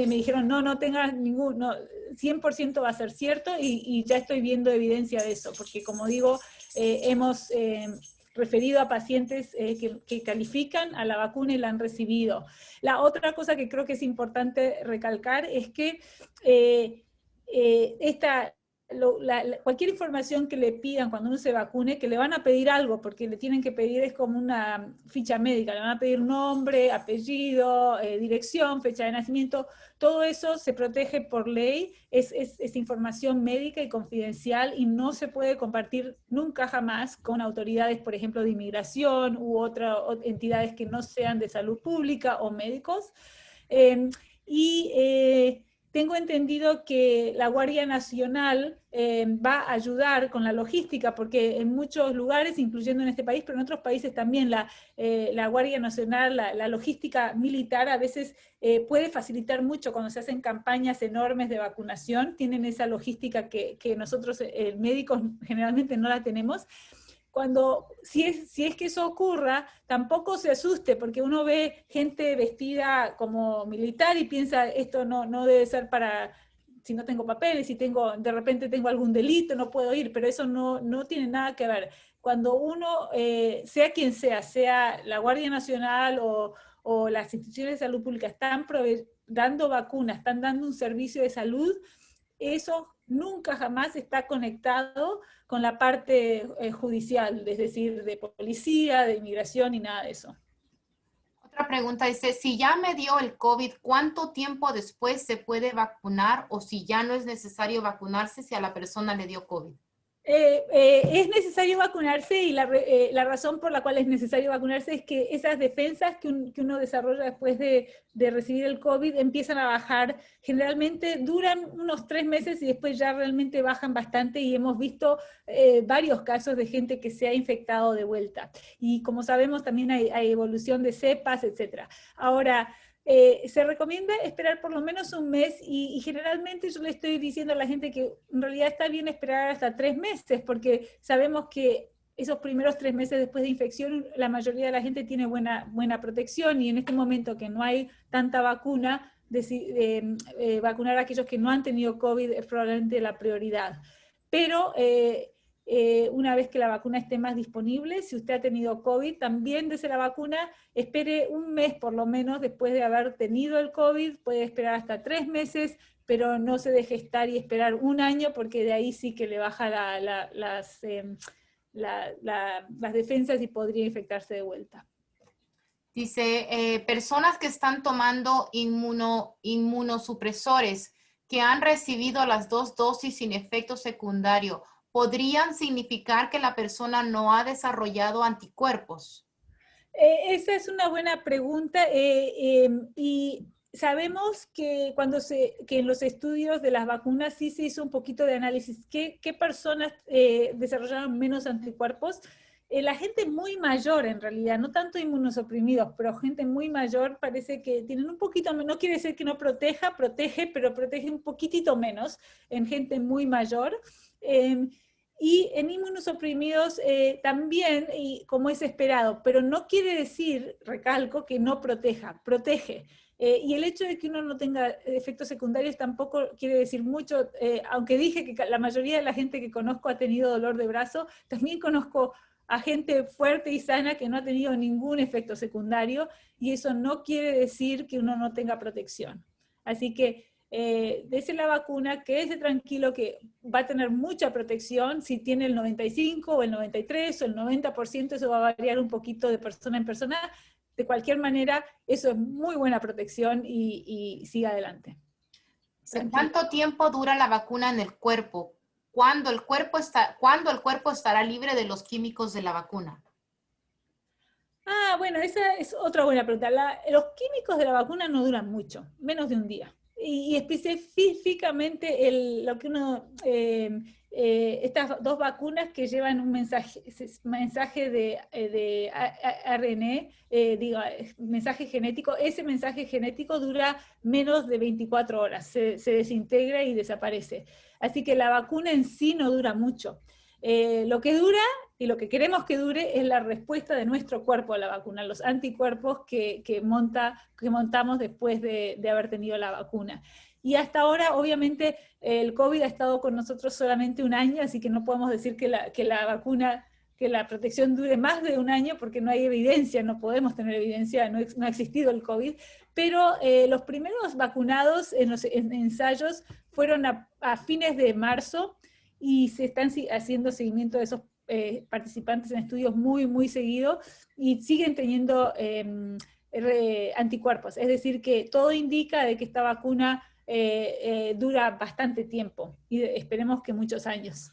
dijeron, no tengas 100% va a ser cierto y ya estoy viendo evidencia de eso, porque como digo, hemos referido a pacientes que califican a la vacuna y la han recibido. La otra cosa que creo que es importante recalcar es que cualquier información que le pidan cuando uno se vacune, que le van a pedir algo, porque le tienen que pedir, es como una ficha médica, le van a pedir nombre, apellido, dirección, fecha de nacimiento, todo eso se protege por ley, es información médica y confidencial y no se puede compartir nunca jamás con autoridades, por ejemplo, de inmigración u otras entidades que no sean de salud pública o médicos. Tengo entendido que la Guardia Nacional va a ayudar con la logística, porque en muchos lugares, incluyendo en este país, pero en otros países también, la Guardia Nacional, la logística militar a veces puede facilitar mucho cuando se hacen campañas enormes de vacunación. Tienen esa logística que nosotros médicos generalmente no la tenemos. Si es que eso ocurra, tampoco se asuste, porque uno ve gente vestida como militar y piensa, esto no debe ser para, si no tengo papeles, si de repente tengo algún delito, no puedo ir, pero eso no tiene nada que ver. Cuando uno, sea quien sea la Guardia Nacional o las instituciones de salud pública, están dando vacunas, están dando un servicio de salud, eso nunca jamás está conectado con la parte judicial, es decir, de policía, de inmigración y nada de eso. Otra pregunta dice, si ya me dio el COVID, ¿cuánto tiempo después se puede vacunar o si ya no es necesario vacunarse si a la persona le dio COVID? Es necesario vacunarse y la razón por la cual es necesario vacunarse es que esas defensas que uno desarrolla después de recibir el COVID empiezan a bajar. Generalmente duran unos 3 meses y después ya realmente bajan bastante y hemos visto varios casos de gente que se ha infectado de vuelta. Y como sabemos también hay evolución de cepas, etc. Ahora, se recomienda esperar por lo menos un mes y generalmente yo le estoy diciendo a la gente que en realidad está bien esperar hasta 3 meses porque sabemos que esos primeros 3 meses después de infección la mayoría de la gente tiene buena protección y en este momento que no hay tanta vacuna, vacunar a aquellos que no han tenido COVID es probablemente la prioridad. Pero una vez que la vacuna esté más disponible, si usted ha tenido COVID, también desde la vacuna, espere un mes por lo menos después de haber tenido el COVID, puede esperar hasta 3 meses, pero no se deje estar y esperar un año, porque de ahí sí que le baja las defensas y podría infectarse de vuelta. Dice, personas que están tomando inmunosupresores, que han recibido las 2 dosis sin efecto secundario, ¿podrían significar que la persona no ha desarrollado anticuerpos? Esa es una buena pregunta y sabemos que que en los estudios de las vacunas sí se hizo un poquito de análisis. ¿Qué personas desarrollaron menos anticuerpos? La gente muy mayor en realidad, no tanto inmunosuprimidos, pero gente muy mayor parece que tienen un poquito menos, no quiere decir que no protege, pero protege un poquitito menos en gente muy mayor. Y en inmunosuprimidos también, y como es esperado, pero no quiere decir, recalco, que no protege. Y el hecho de que uno no tenga efectos secundarios tampoco quiere decir mucho, aunque dije que la mayoría de la gente que conozco ha tenido dolor de brazo, también conozco a gente fuerte y sana que no ha tenido ningún efecto secundario, y eso no quiere decir que uno no tenga protección. Así que dese la vacuna, quédese tranquilo que va a tener mucha protección. Si tiene el 95 o el 93 o el 90%, eso va a variar un poquito de persona en persona. De cualquier manera, eso es muy buena protección y siga adelante. ¿Cuánto tiempo dura la vacuna en el cuerpo? ¿Cuándo el cuerpo estará libre de los químicos de la vacuna? Bueno, esa es otra buena pregunta. Los químicos de la vacuna no duran mucho, menos de un día. Y específicamente lo que estas 2 vacunas que llevan un mensaje de ARN, mensaje genético, ese mensaje genético dura menos de 24 horas, se desintegra y desaparece. Así que la vacuna en sí no dura mucho. Lo que dura y lo que queremos que dure es la respuesta de nuestro cuerpo a la vacuna, los anticuerpos que montamos después de haber tenido la vacuna. Y hasta ahora, obviamente, el COVID ha estado con nosotros solamente un año, así que no podemos decir que la vacuna, que la protección dure más de un año, porque no hay evidencia, no podemos tener evidencia, no ha existido el COVID, pero los primeros vacunados en ensayos fueron a fines de marzo, y se están haciendo seguimiento de esos participantes en estudios muy, muy seguido, y siguen teniendo anticuerpos. Es decir, que todo indica de que esta vacuna dura bastante tiempo, y esperemos que muchos años.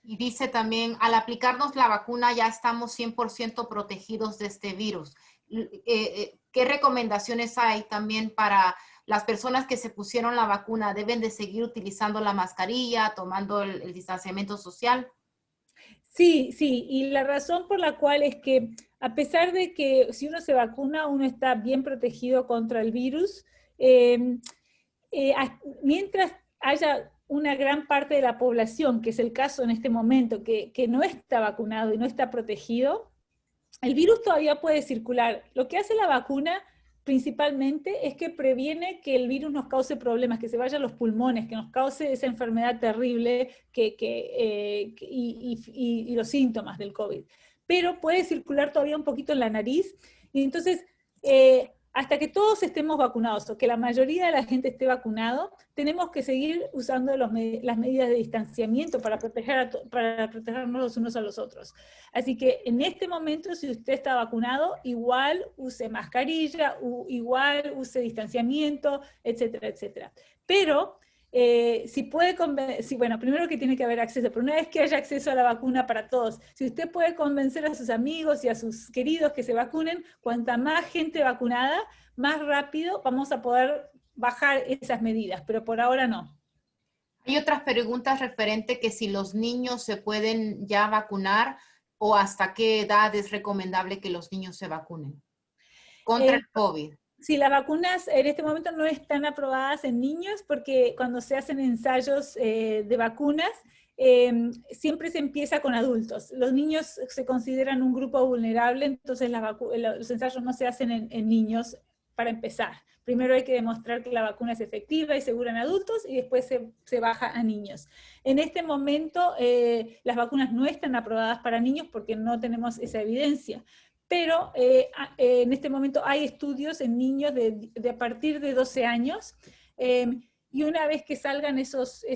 Y dice también, al aplicarnos la vacuna ya estamos 100% protegidos de este virus. ¿Qué recomendaciones hay también para las personas que se pusieron la vacuna? ¿Deben de seguir utilizando la mascarilla, tomando el distanciamiento social? Sí, sí, y la razón por la cual es que a pesar de que si uno se vacuna, uno está bien protegido contra el virus, mientras haya una gran parte de la población, que es el caso en este momento, que no está vacunado y no está protegido, el virus todavía puede circular. Lo que hace la vacuna principalmente es que previene que el virus nos cause problemas, que se vaya a los pulmones, que nos cause esa enfermedad terrible y los síntomas del COVID. Pero puede circular todavía un poquito en la nariz, y entonces hasta que todos estemos vacunados, o que la mayoría de la gente esté vacunado, tenemos que seguir usando las medidas de distanciamiento para protegernos los unos a los otros. Así que en este momento, si usted está vacunado, igual use mascarilla, igual use distanciamiento, etcétera, etcétera. Pero si puede bueno, primero que tiene que haber acceso, pero una vez que haya acceso a la vacuna para todos, si usted puede convencer a sus amigos y a sus queridos que se vacunen, cuanta más gente vacunada, más rápido vamos a poder bajar esas medidas, pero por ahora no. Hay otras preguntas referente que si los niños se pueden ya vacunar o hasta qué edad es recomendable que los niños se vacunen contra el COVID. Sí, las vacunas en este momento no están aprobadas en niños porque cuando se hacen ensayos de vacunas, siempre se empieza con adultos. Los niños se consideran un grupo vulnerable, entonces los ensayos no se hacen en niños para empezar. Primero hay que demostrar que la vacuna es efectiva y segura en adultos, y después se baja a niños. En este momento las vacunas no están aprobadas para niños porque no tenemos esa evidencia. Pero en este momento hay estudios en niños de a partir de 12 años, y una vez que salgan esos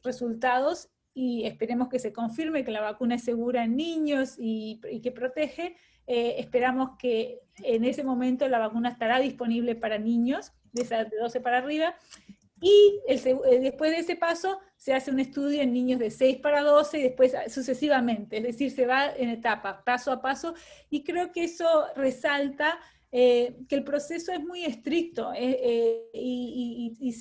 resultados, y esperemos que se confirme que la vacuna es segura en niños y que protege, esperamos que en ese momento la vacuna estará disponible para niños de 12 para arriba, y después de ese paso se hace un estudio en niños de 6 para 12 y después sucesivamente, es decir, se va en etapas, paso a paso, y creo que eso resalta que el proceso es muy estricto y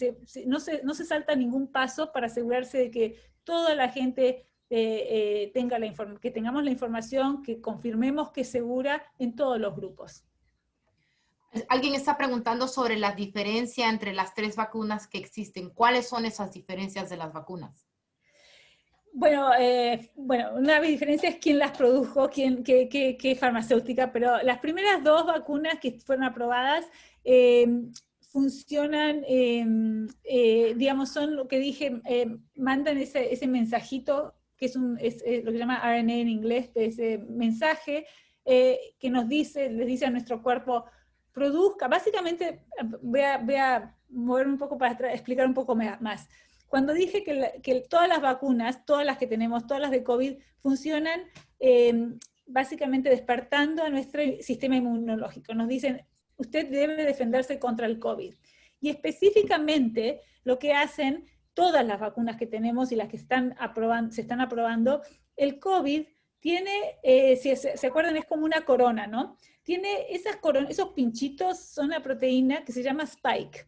no se salta ningún paso para asegurarse de que toda la gente que tengamos la información, que confirmemos que es segura en todos los grupos. Alguien está preguntando sobre la diferencia entre las 3 vacunas que existen. ¿Cuáles son esas diferencias de las vacunas? Bueno, una diferencia es quién las produjo, qué farmacéutica, pero las primeras 2 vacunas que fueron aprobadas funcionan, digamos, son lo que dije, mandan ese mensajito, que es lo que se llama RNA en inglés, ese mensaje que les dice a nuestro cuerpo, produzca. Básicamente, voy a moverme un poco para explicar un poco más. Cuando dije que todas las vacunas, todas las que tenemos, todas las de COVID, funcionan básicamente despertando a nuestro sistema inmunológico. Nos dicen, usted debe defenderse contra el COVID. Y específicamente lo que hacen todas las vacunas que tenemos y las que se están aprobando, el COVID tiene, si se acuerdan, es como una corona, ¿no? Tiene esos pinchitos, son una proteína que se llama Spike.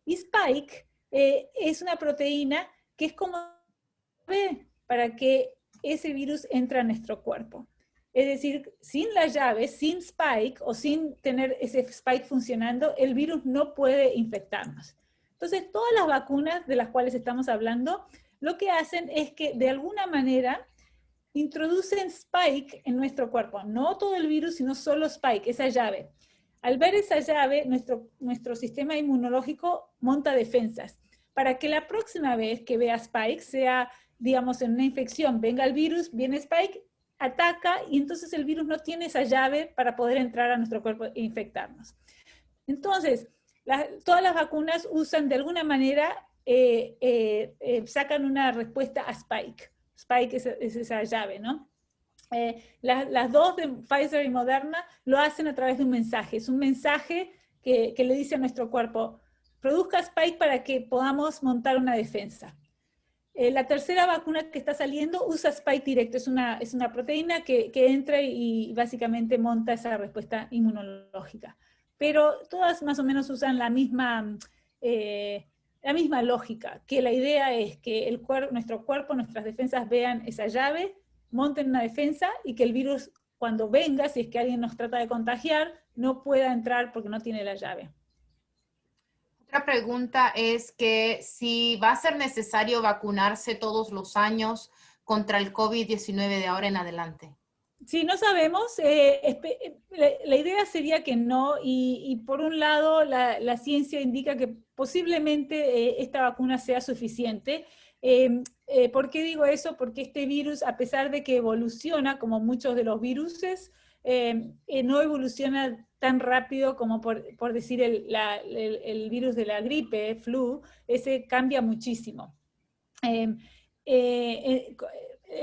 Y Spike es una proteína que es como para que ese virus entre a nuestro cuerpo. Es decir, sin la llave, sin Spike, o sin tener ese Spike funcionando, el virus no puede infectarnos. Entonces, todas las vacunas de las cuales estamos hablando, lo que hacen es que de alguna manera introducen Spike en nuestro cuerpo. No todo el virus, sino solo Spike, esa llave. Al ver esa llave, nuestro sistema inmunológico monta defensas para que la próxima vez que vea Spike, sea, digamos, en una infección, venga el virus, viene Spike, ataca, y entonces el virus no tiene esa llave para poder entrar a nuestro cuerpo e infectarnos. Entonces, todas las vacunas usan de alguna manera, sacan una respuesta a Spike. Spike es esa llave, ¿no? Las dos de Pfizer y Moderna lo hacen a través de un mensaje. Es un mensaje que le dice a nuestro cuerpo, produzca Spike para que podamos montar una defensa. La tercera vacuna que está saliendo usa Spike directo, es una proteína que entra y básicamente monta esa respuesta inmunológica. Pero todas más o menos usan la misma lógica, que la idea es que nuestro cuerpo, nuestras defensas vean esa llave, monten una defensa y que el virus, cuando venga, si es que alguien nos trata de contagiar, no pueda entrar porque no tiene la llave. Otra pregunta es que si va a ser necesario vacunarse todos los años contra el COVID-19 de ahora en adelante. Sí, no sabemos. La idea sería que no, y por un lado la ciencia indica que posiblemente esta vacuna sea suficiente. ¿Por qué digo eso? Porque este virus, a pesar de que evoluciona, como muchos de los viruses, no evoluciona tan rápido como por decir el virus de la gripe, flu, ese cambia muchísimo.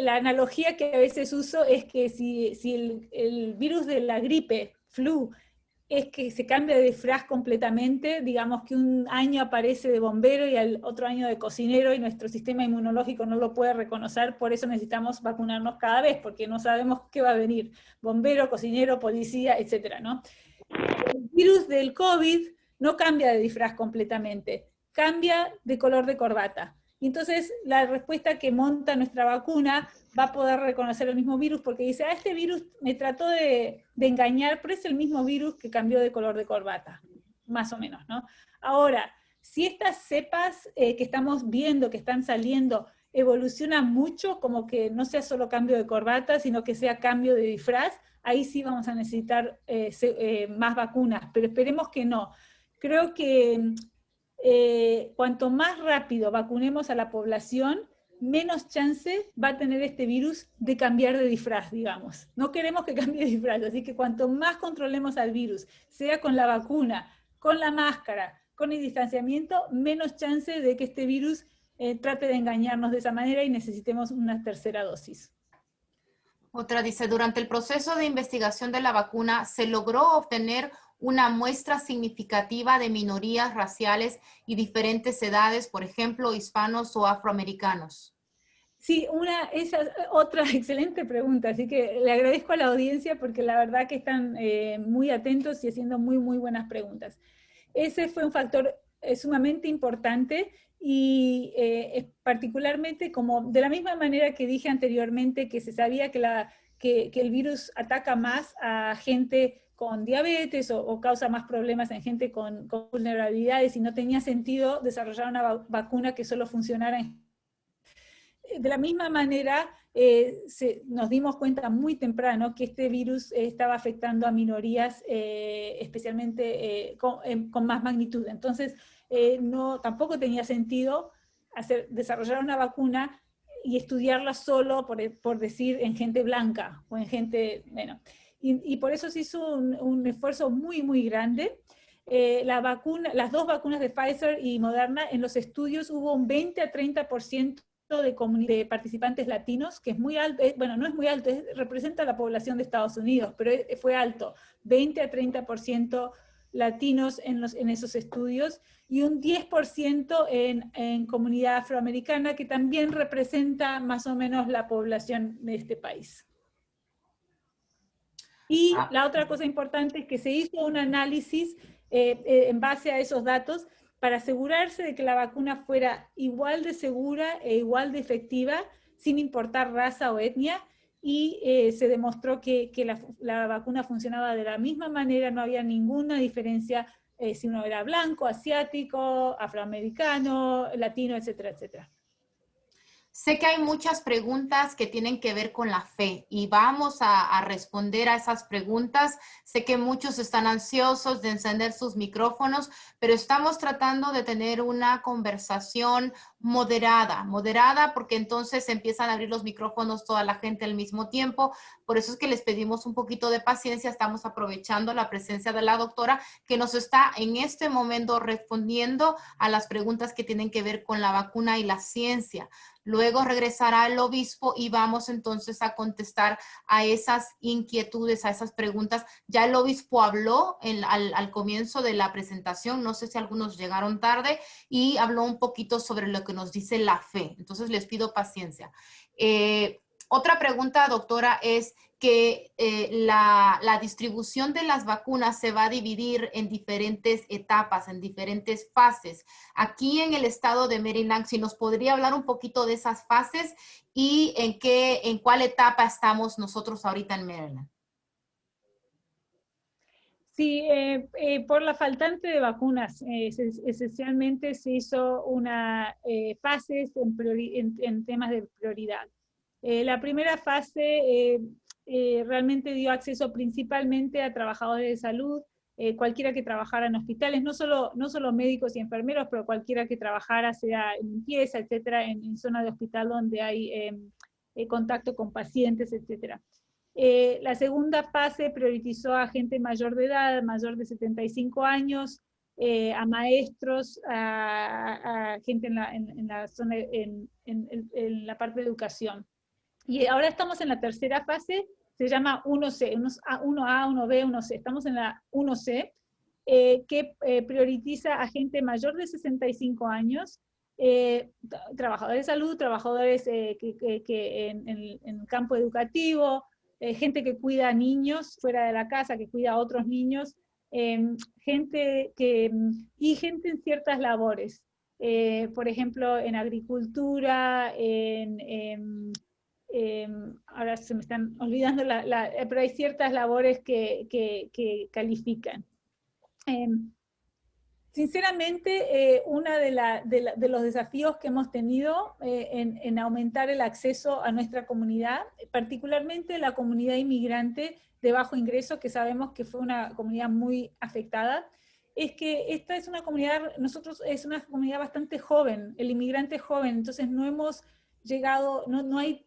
La analogía que a veces uso es que si el virus de la gripe, flu, es que se cambia de disfraz completamente, digamos que un año aparece de bombero y al otro año de cocinero y nuestro sistema inmunológico no lo puede reconocer, por eso necesitamos vacunarnos cada vez, porque no sabemos qué va a venir, bombero, cocinero, policía, etcétera, ¿no? El virus del COVID no cambia de disfraz completamente, cambia de color de corbata. Y entonces la respuesta que monta nuestra vacuna va a poder reconocer el mismo virus porque dice, este virus me trató de engañar, pero es el mismo virus que cambió de color de corbata, más o menos, ¿no? Ahora, si estas cepas que estamos viendo, que están saliendo, evolucionan mucho, como que no sea solo cambio de corbata, sino que sea cambio de disfraz, ahí sí vamos a necesitar más vacunas, pero esperemos que no. Creo que cuanto más rápido vacunemos a la población, menos chance va a tener este virus de cambiar de disfraz, digamos. No queremos que cambie de disfraz, así que cuanto más controlemos al virus, sea con la vacuna, con la máscara, con el distanciamiento, menos chance de que este virus trate de engañarnos de esa manera y necesitemos una tercera dosis. Otra dice, durante el proceso de investigación de la vacuna, ¿se logró obtener una muestra significativa de minorías raciales y diferentes edades, por ejemplo, hispanos o afroamericanos? Sí, esa es otra excelente pregunta, así que le agradezco a la audiencia porque la verdad que están muy atentos y haciendo muy, muy buenas preguntas. Ese fue un factor sumamente importante y particularmente como de la misma manera que dije anteriormente que se sabía que el virus ataca más a gente con diabetes o causa más problemas en gente con vulnerabilidades y no tenía sentido desarrollar una vacuna que solo funcionara de la misma manera, nos dimos cuenta muy temprano que este virus estaba afectando a minorías, especialmente con más magnitud. Entonces, tampoco tenía sentido desarrollar una vacuna y estudiarla solo, por decir, en gente blanca o en gente, bueno. Y por eso se hizo un esfuerzo muy, muy grande. Las dos vacunas de Pfizer y Moderna, en los estudios hubo un 20 a 30% de participantes latinos, que es muy alto, bueno, no es muy alto, representa a la población de Estados Unidos, pero fue alto, 20 a 30% latinos en esos estudios, y un 10% en comunidad afroamericana, que también representa más o menos la población de este país. Y la otra cosa importante es que se hizo un análisis en base a esos datos, para asegurarse de que la vacuna fuera igual de segura e igual de efectiva, sin importar raza o etnia, y se demostró que la vacuna funcionaba de la misma manera, no había ninguna diferencia si uno era blanco, asiático, afroamericano, latino, etcétera, etcétera. Sé que hay muchas preguntas que tienen que ver con la fe y vamos a responder a esas preguntas. Sé que muchos están ansiosos de encender sus micrófonos, pero estamos tratando de tener una conversación moderada porque entonces empiezan a abrir los micrófonos toda la gente al mismo tiempo. Por eso es que les pedimos un poquito de paciencia. Estamos aprovechando la presencia de la doctora que nos está en este momento respondiendo a las preguntas que tienen que ver con la vacuna y la ciencia. luego regresará el obispo y vamos entonces a contestar a esas inquietudes, a esas preguntas. Ya el obispo habló al comienzo de la presentación, no sé si algunos llegaron tarde, y habló un poquito sobre lo que nos dice la fe. Entonces les pido paciencia. Otra pregunta, doctora, es que la distribución de las vacunas se va a dividir en diferentes etapas, en diferentes fases. Aquí en el estado de Maryland, si nos podría hablar un poquito de esas fases y en cuál etapa estamos nosotros ahorita en Maryland. Sí, por la faltante de vacunas, esencialmente se hizo una fases en temas de prioridad. La primera fase realmente dio acceso principalmente a trabajadores de salud, cualquiera que trabajara en hospitales, no solo médicos y enfermeros, pero cualquiera que trabajara, sea en limpieza, etcétera, en zona de hospital donde hay contacto con pacientes, etcétera. La segunda fase priorizó a gente mayor de edad, mayor de 75 años, a maestros, a gente en la zona, en la parte de educación. Y ahora estamos en la tercera fase, se llama 1C, 1A, 1B, 1C. Estamos en la 1C, que prioriza a gente mayor de 65 años, trabajadores de salud, trabajadores que en el campo educativo, gente que cuida a niños fuera de la casa, que cuida a otros niños, gente en ciertas labores. Por ejemplo, en agricultura, ahora se me están olvidando, pero hay ciertas labores que califican. Sinceramente, uno de los desafíos que hemos tenido en aumentar el acceso a nuestra comunidad, particularmente la comunidad inmigrante de bajo ingreso, que sabemos que fue una comunidad muy afectada, es que esta es una comunidad, es una comunidad bastante joven, el inmigrante es joven, entonces no hemos llegado, no es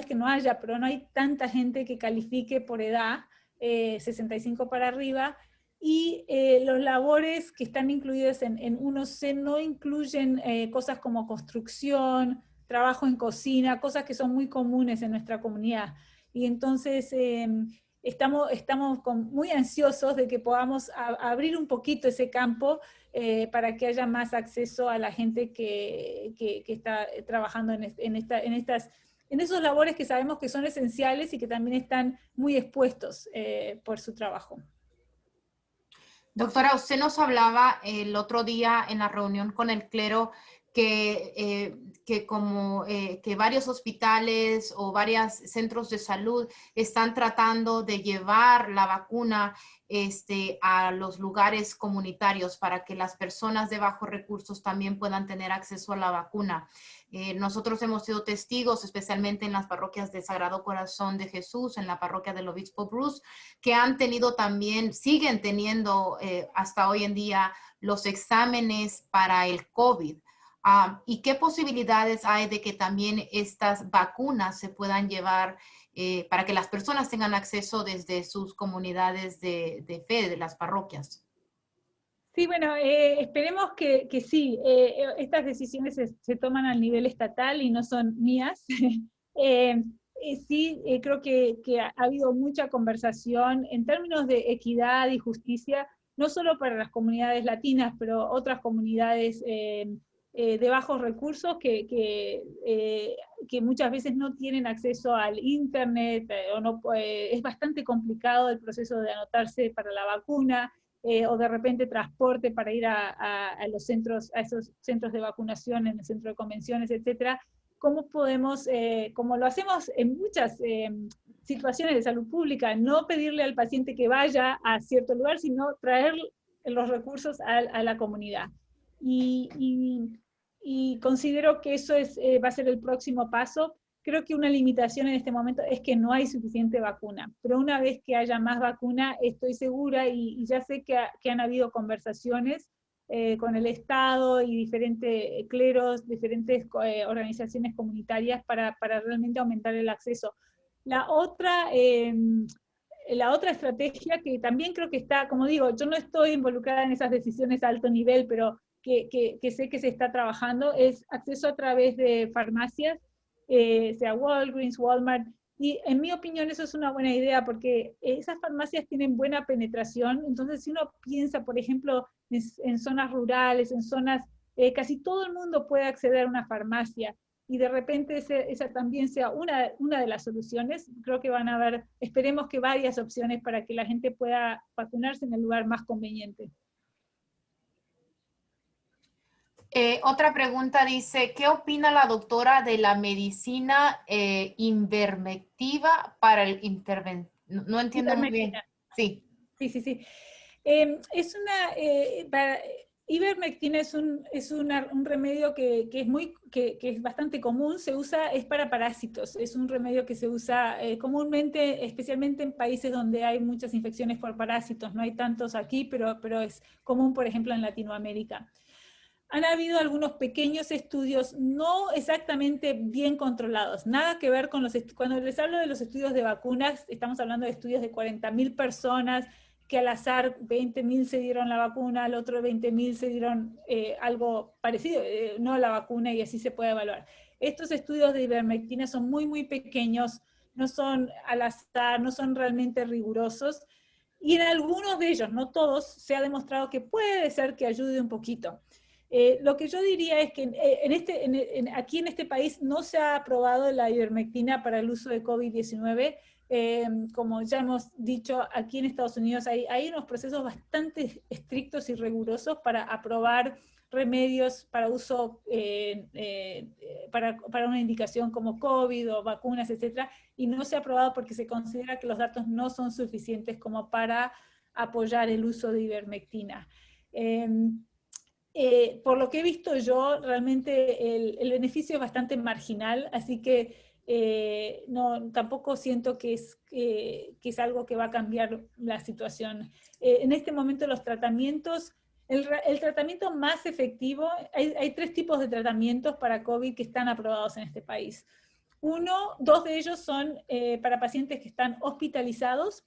que no haya, pero no hay tanta gente que califique por edad, 65 para arriba, y los labores que están incluidos en 1C no incluyen cosas como construcción, trabajo en cocina, cosas que son muy comunes en nuestra comunidad. Y entonces estamos muy ansiosos de que podamos abrir un poquito ese campo para que haya más acceso a la gente que está trabajando en esos labores que sabemos que son esenciales y que también están muy expuestos por su trabajo. Doctora, usted nos hablaba el otro día en la reunión con el clero que varios hospitales o varios centros de salud están tratando de llevar la vacuna a los lugares comunitarios para que las personas de bajos recursos también puedan tener acceso a la vacuna. Nosotros hemos sido testigos, especialmente en las parroquias de Sagrado Corazón de Jesús, en la parroquia del Obispo Bruce, que han tenido también, siguen teniendo hasta hoy en día los exámenes para el COVID. ¿Y qué posibilidades hay de que también estas vacunas se puedan llevar para que las personas tengan acceso desde sus comunidades de fe, de las parroquias? Sí, bueno, esperemos que sí. Estas decisiones se toman al nivel estatal y no son mías. Sí, creo que ha habido mucha conversación en términos de equidad y justicia, no solo para las comunidades latinas, pero otras comunidades de bajos recursos que muchas veces no tienen acceso al internet, es bastante complicado el proceso de anotarse para la vacuna, o de repente transporte para ir a esos centros de vacunación, en el centro de convenciones, etcétera. ¿Cómo podemos, como lo hacemos en muchas situaciones de salud pública, no pedirle al paciente que vaya a cierto lugar, sino traer los recursos a la comunidad? Y considero que eso va a ser el próximo paso. Creo que una limitación en este momento es que no hay suficiente vacuna, pero una vez que haya más vacuna, estoy segura, y ya sé que han habido conversaciones con el Estado y diferentes cleros, diferentes organizaciones comunitarias para realmente aumentar el acceso. La otra estrategia que también creo que está, como digo, yo no estoy involucrada en esas decisiones a alto nivel, pero que sé que se está trabajando, es acceso a través de farmacias. sea Walgreens, Walmart. Y en mi opinión eso es una buena idea porque esas farmacias tienen buena penetración, entonces si uno piensa, por ejemplo, en zonas rurales, en zonas, casi todo el mundo puede acceder a una farmacia y de repente esa también sea una de las soluciones. Creo que van a haber, esperemos que varias opciones para que la gente pueda vacunarse en el lugar más conveniente. Otra pregunta dice, ¿qué opina la doctora de la medicina ivermectiva para el intervención? No entiendo muy bien. Sí. Sí. Ivermectina es un remedio que es bastante común, es para parásitos, es un remedio que se usa comúnmente, especialmente en países donde hay muchas infecciones por parásitos, no hay tantos aquí, pero es común, por ejemplo, en Latinoamérica. Han habido algunos pequeños estudios no exactamente bien controlados, nada que ver con cuando les hablo de los estudios de vacunas, estamos hablando de estudios de 40.000 personas, que al azar 20.000 se dieron la vacuna, al otro 20.000 se dieron algo parecido, no la vacuna, y así se puede evaluar. Estos estudios de ivermectina son muy pequeños, no son al azar, no son realmente rigurosos, y en algunos de ellos, no todos, se ha demostrado que puede ser que ayude un poquito. Lo que yo diría es que aquí en este país no se ha aprobado la ivermectina para el uso de COVID-19. Como ya hemos dicho, aquí en Estados Unidos hay unos procesos bastante estrictos y rigurosos para aprobar remedios para uso, para una indicación como COVID o vacunas, etcétera, y no se ha aprobado porque se considera que los datos no son suficientes como para apoyar el uso de ivermectina. Por lo que he visto yo, realmente el beneficio es bastante marginal, así que tampoco siento que es algo que va a cambiar la situación. En este momento los tratamientos, el tratamiento más efectivo, hay 3 tipos de tratamientos para COVID que están aprobados en este país. 2 de ellos son para pacientes que están hospitalizados,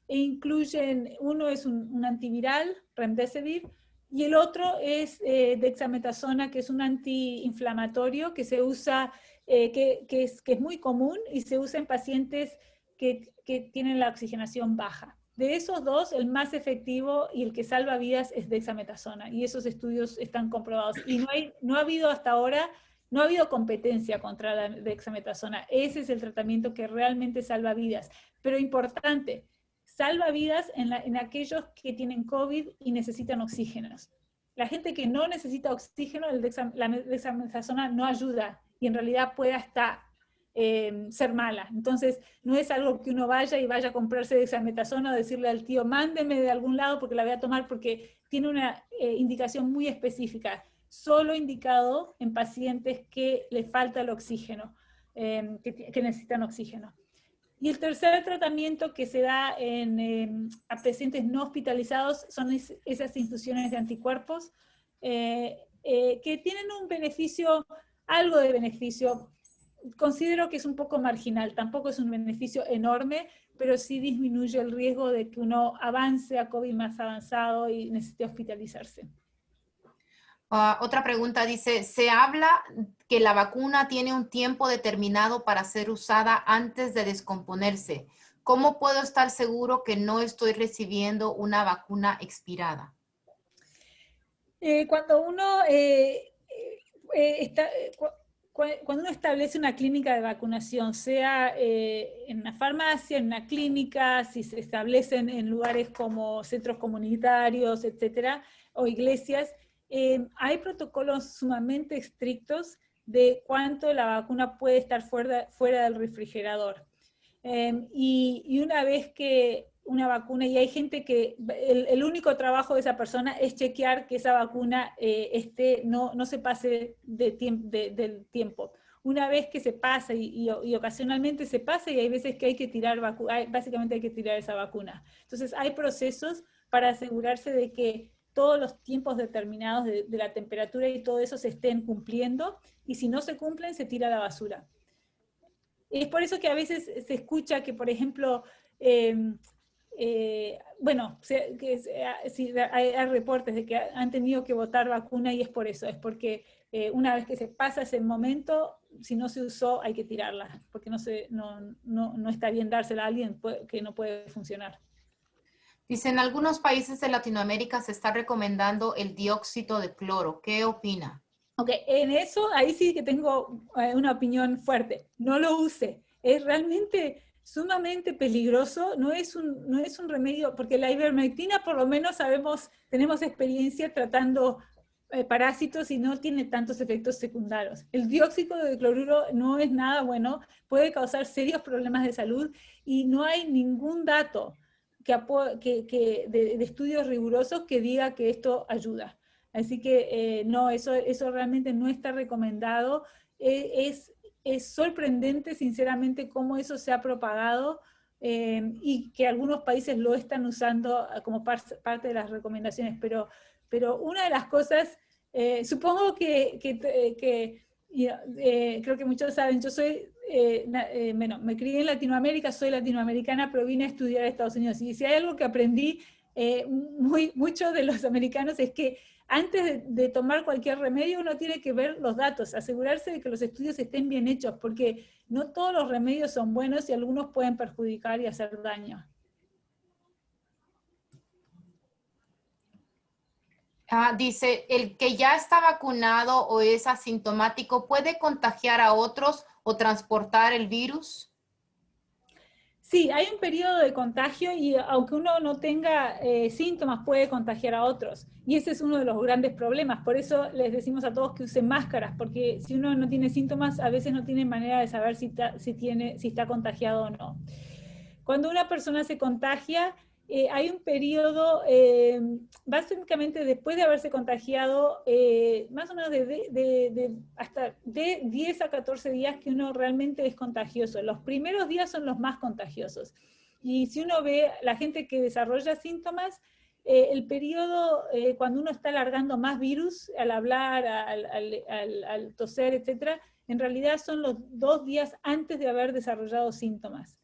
e incluyen, uno es un antiviral, Remdesivir, y el otro es dexametasona, que es un antiinflamatorio que se usa, que es muy común y se usa en pacientes que tienen la oxigenación baja. De esos 2, el más efectivo y el que salva vidas es dexametasona, y esos estudios están comprobados. Y no ha habido hasta ahora, no ha habido competencia contra la dexametasona. Ese es el tratamiento que realmente salva vidas. Pero importante, salva vidas en aquellos que tienen COVID y necesitan oxígenos. La gente que no necesita oxígeno, la dexametasona no ayuda y en realidad puede hasta ser mala. Entonces, no es algo que uno vaya a comprarse dexametasona o decirle al tío, mándeme de algún lado porque la voy a tomar, porque tiene una indicación muy específica, solo indicado en pacientes que les falta el oxígeno, que necesitan oxígeno. Y el tercer tratamiento que se da a pacientes no hospitalizados son esas infusiones de anticuerpos que tienen un beneficio, algo de beneficio. Considero que es un poco marginal, tampoco es un beneficio enorme, pero sí disminuye el riesgo de que uno avance a COVID más avanzado y necesite hospitalizarse. Otra pregunta dice, ¿se habla que la vacuna tiene un tiempo determinado para ser usada antes de descomponerse? ¿Cómo puedo estar seguro que no estoy recibiendo una vacuna expirada? Cuando uno cuando uno establece una clínica de vacunación, sea en una farmacia, en una clínica, si se establecen en lugares como centros comunitarios, etcétera, o iglesias, hay protocolos sumamente estrictos de cuánto la vacuna puede estar fuera del refrigerador. Y una vez que una vacuna, y hay gente que el único trabajo de esa persona es chequear que esa vacuna no se pase del tiempo. Una vez que se pasa, y ocasionalmente se pasa, y hay veces que hay que tirar básicamente hay que tirar esa vacuna. Entonces hay procesos para asegurarse de que todos los tiempos determinados de la temperatura y todo eso se estén cumpliendo, y si no se cumplen, se tira a la basura. Es por eso que a veces se escucha que, por ejemplo, bueno, sí, hay reportes de que han tenido que botar vacuna y es por eso, es porque una vez que se pasa ese momento, si no se usó, hay que tirarla, porque no está bien dársela a alguien que no puede funcionar. Dice, en algunos países de Latinoamérica se está recomendando el dióxido de cloro. ¿Qué opina? Ok, en eso, ahí sí que tengo una opinión fuerte. No lo use. Es realmente sumamente peligroso. No es un remedio, porque la ivermectina por lo menos tenemos experiencia tratando parásitos y no tiene tantos efectos secundarios. El dióxido de cloruro no es nada bueno, puede causar serios problemas de salud y no hay ningún dato de estudios rigurosos que diga que esto ayuda. Así que no, eso realmente no está recomendado. Es sorprendente, sinceramente, cómo eso se ha propagado y que algunos países lo están usando como parte de las recomendaciones. Pero una de las cosas, supongo que creo que muchos saben, yo soy, bueno, me crié en Latinoamérica, soy latinoamericana, pero vine a estudiar a Estados Unidos. Y si hay algo que aprendí mucho de los americanos es que antes de tomar cualquier remedio uno tiene que ver los datos, asegurarse de que los estudios estén bien hechos, porque no todos los remedios son buenos y algunos pueden perjudicar y hacer daño. Dice, ¿el que ya está vacunado o es asintomático puede contagiar a otros o transportar el virus? Sí, hay un periodo de contagio y aunque uno no tenga síntomas, puede contagiar a otros. Y ese es uno de los grandes problemas. Por eso les decimos a todos que usen máscaras, porque si uno no tiene síntomas, a veces no tiene manera de saber si está contagiado o no. Cuando una persona se contagia, hay un periodo, básicamente después de haberse contagiado, más o menos hasta de 10 a 14 días que uno realmente es contagioso. Los primeros días son los más contagiosos. Y si uno ve la gente que desarrolla síntomas, el periodo cuando uno está alargando más virus, al hablar, al toser, etc., en realidad son los 2 días antes de haber desarrollado síntomas.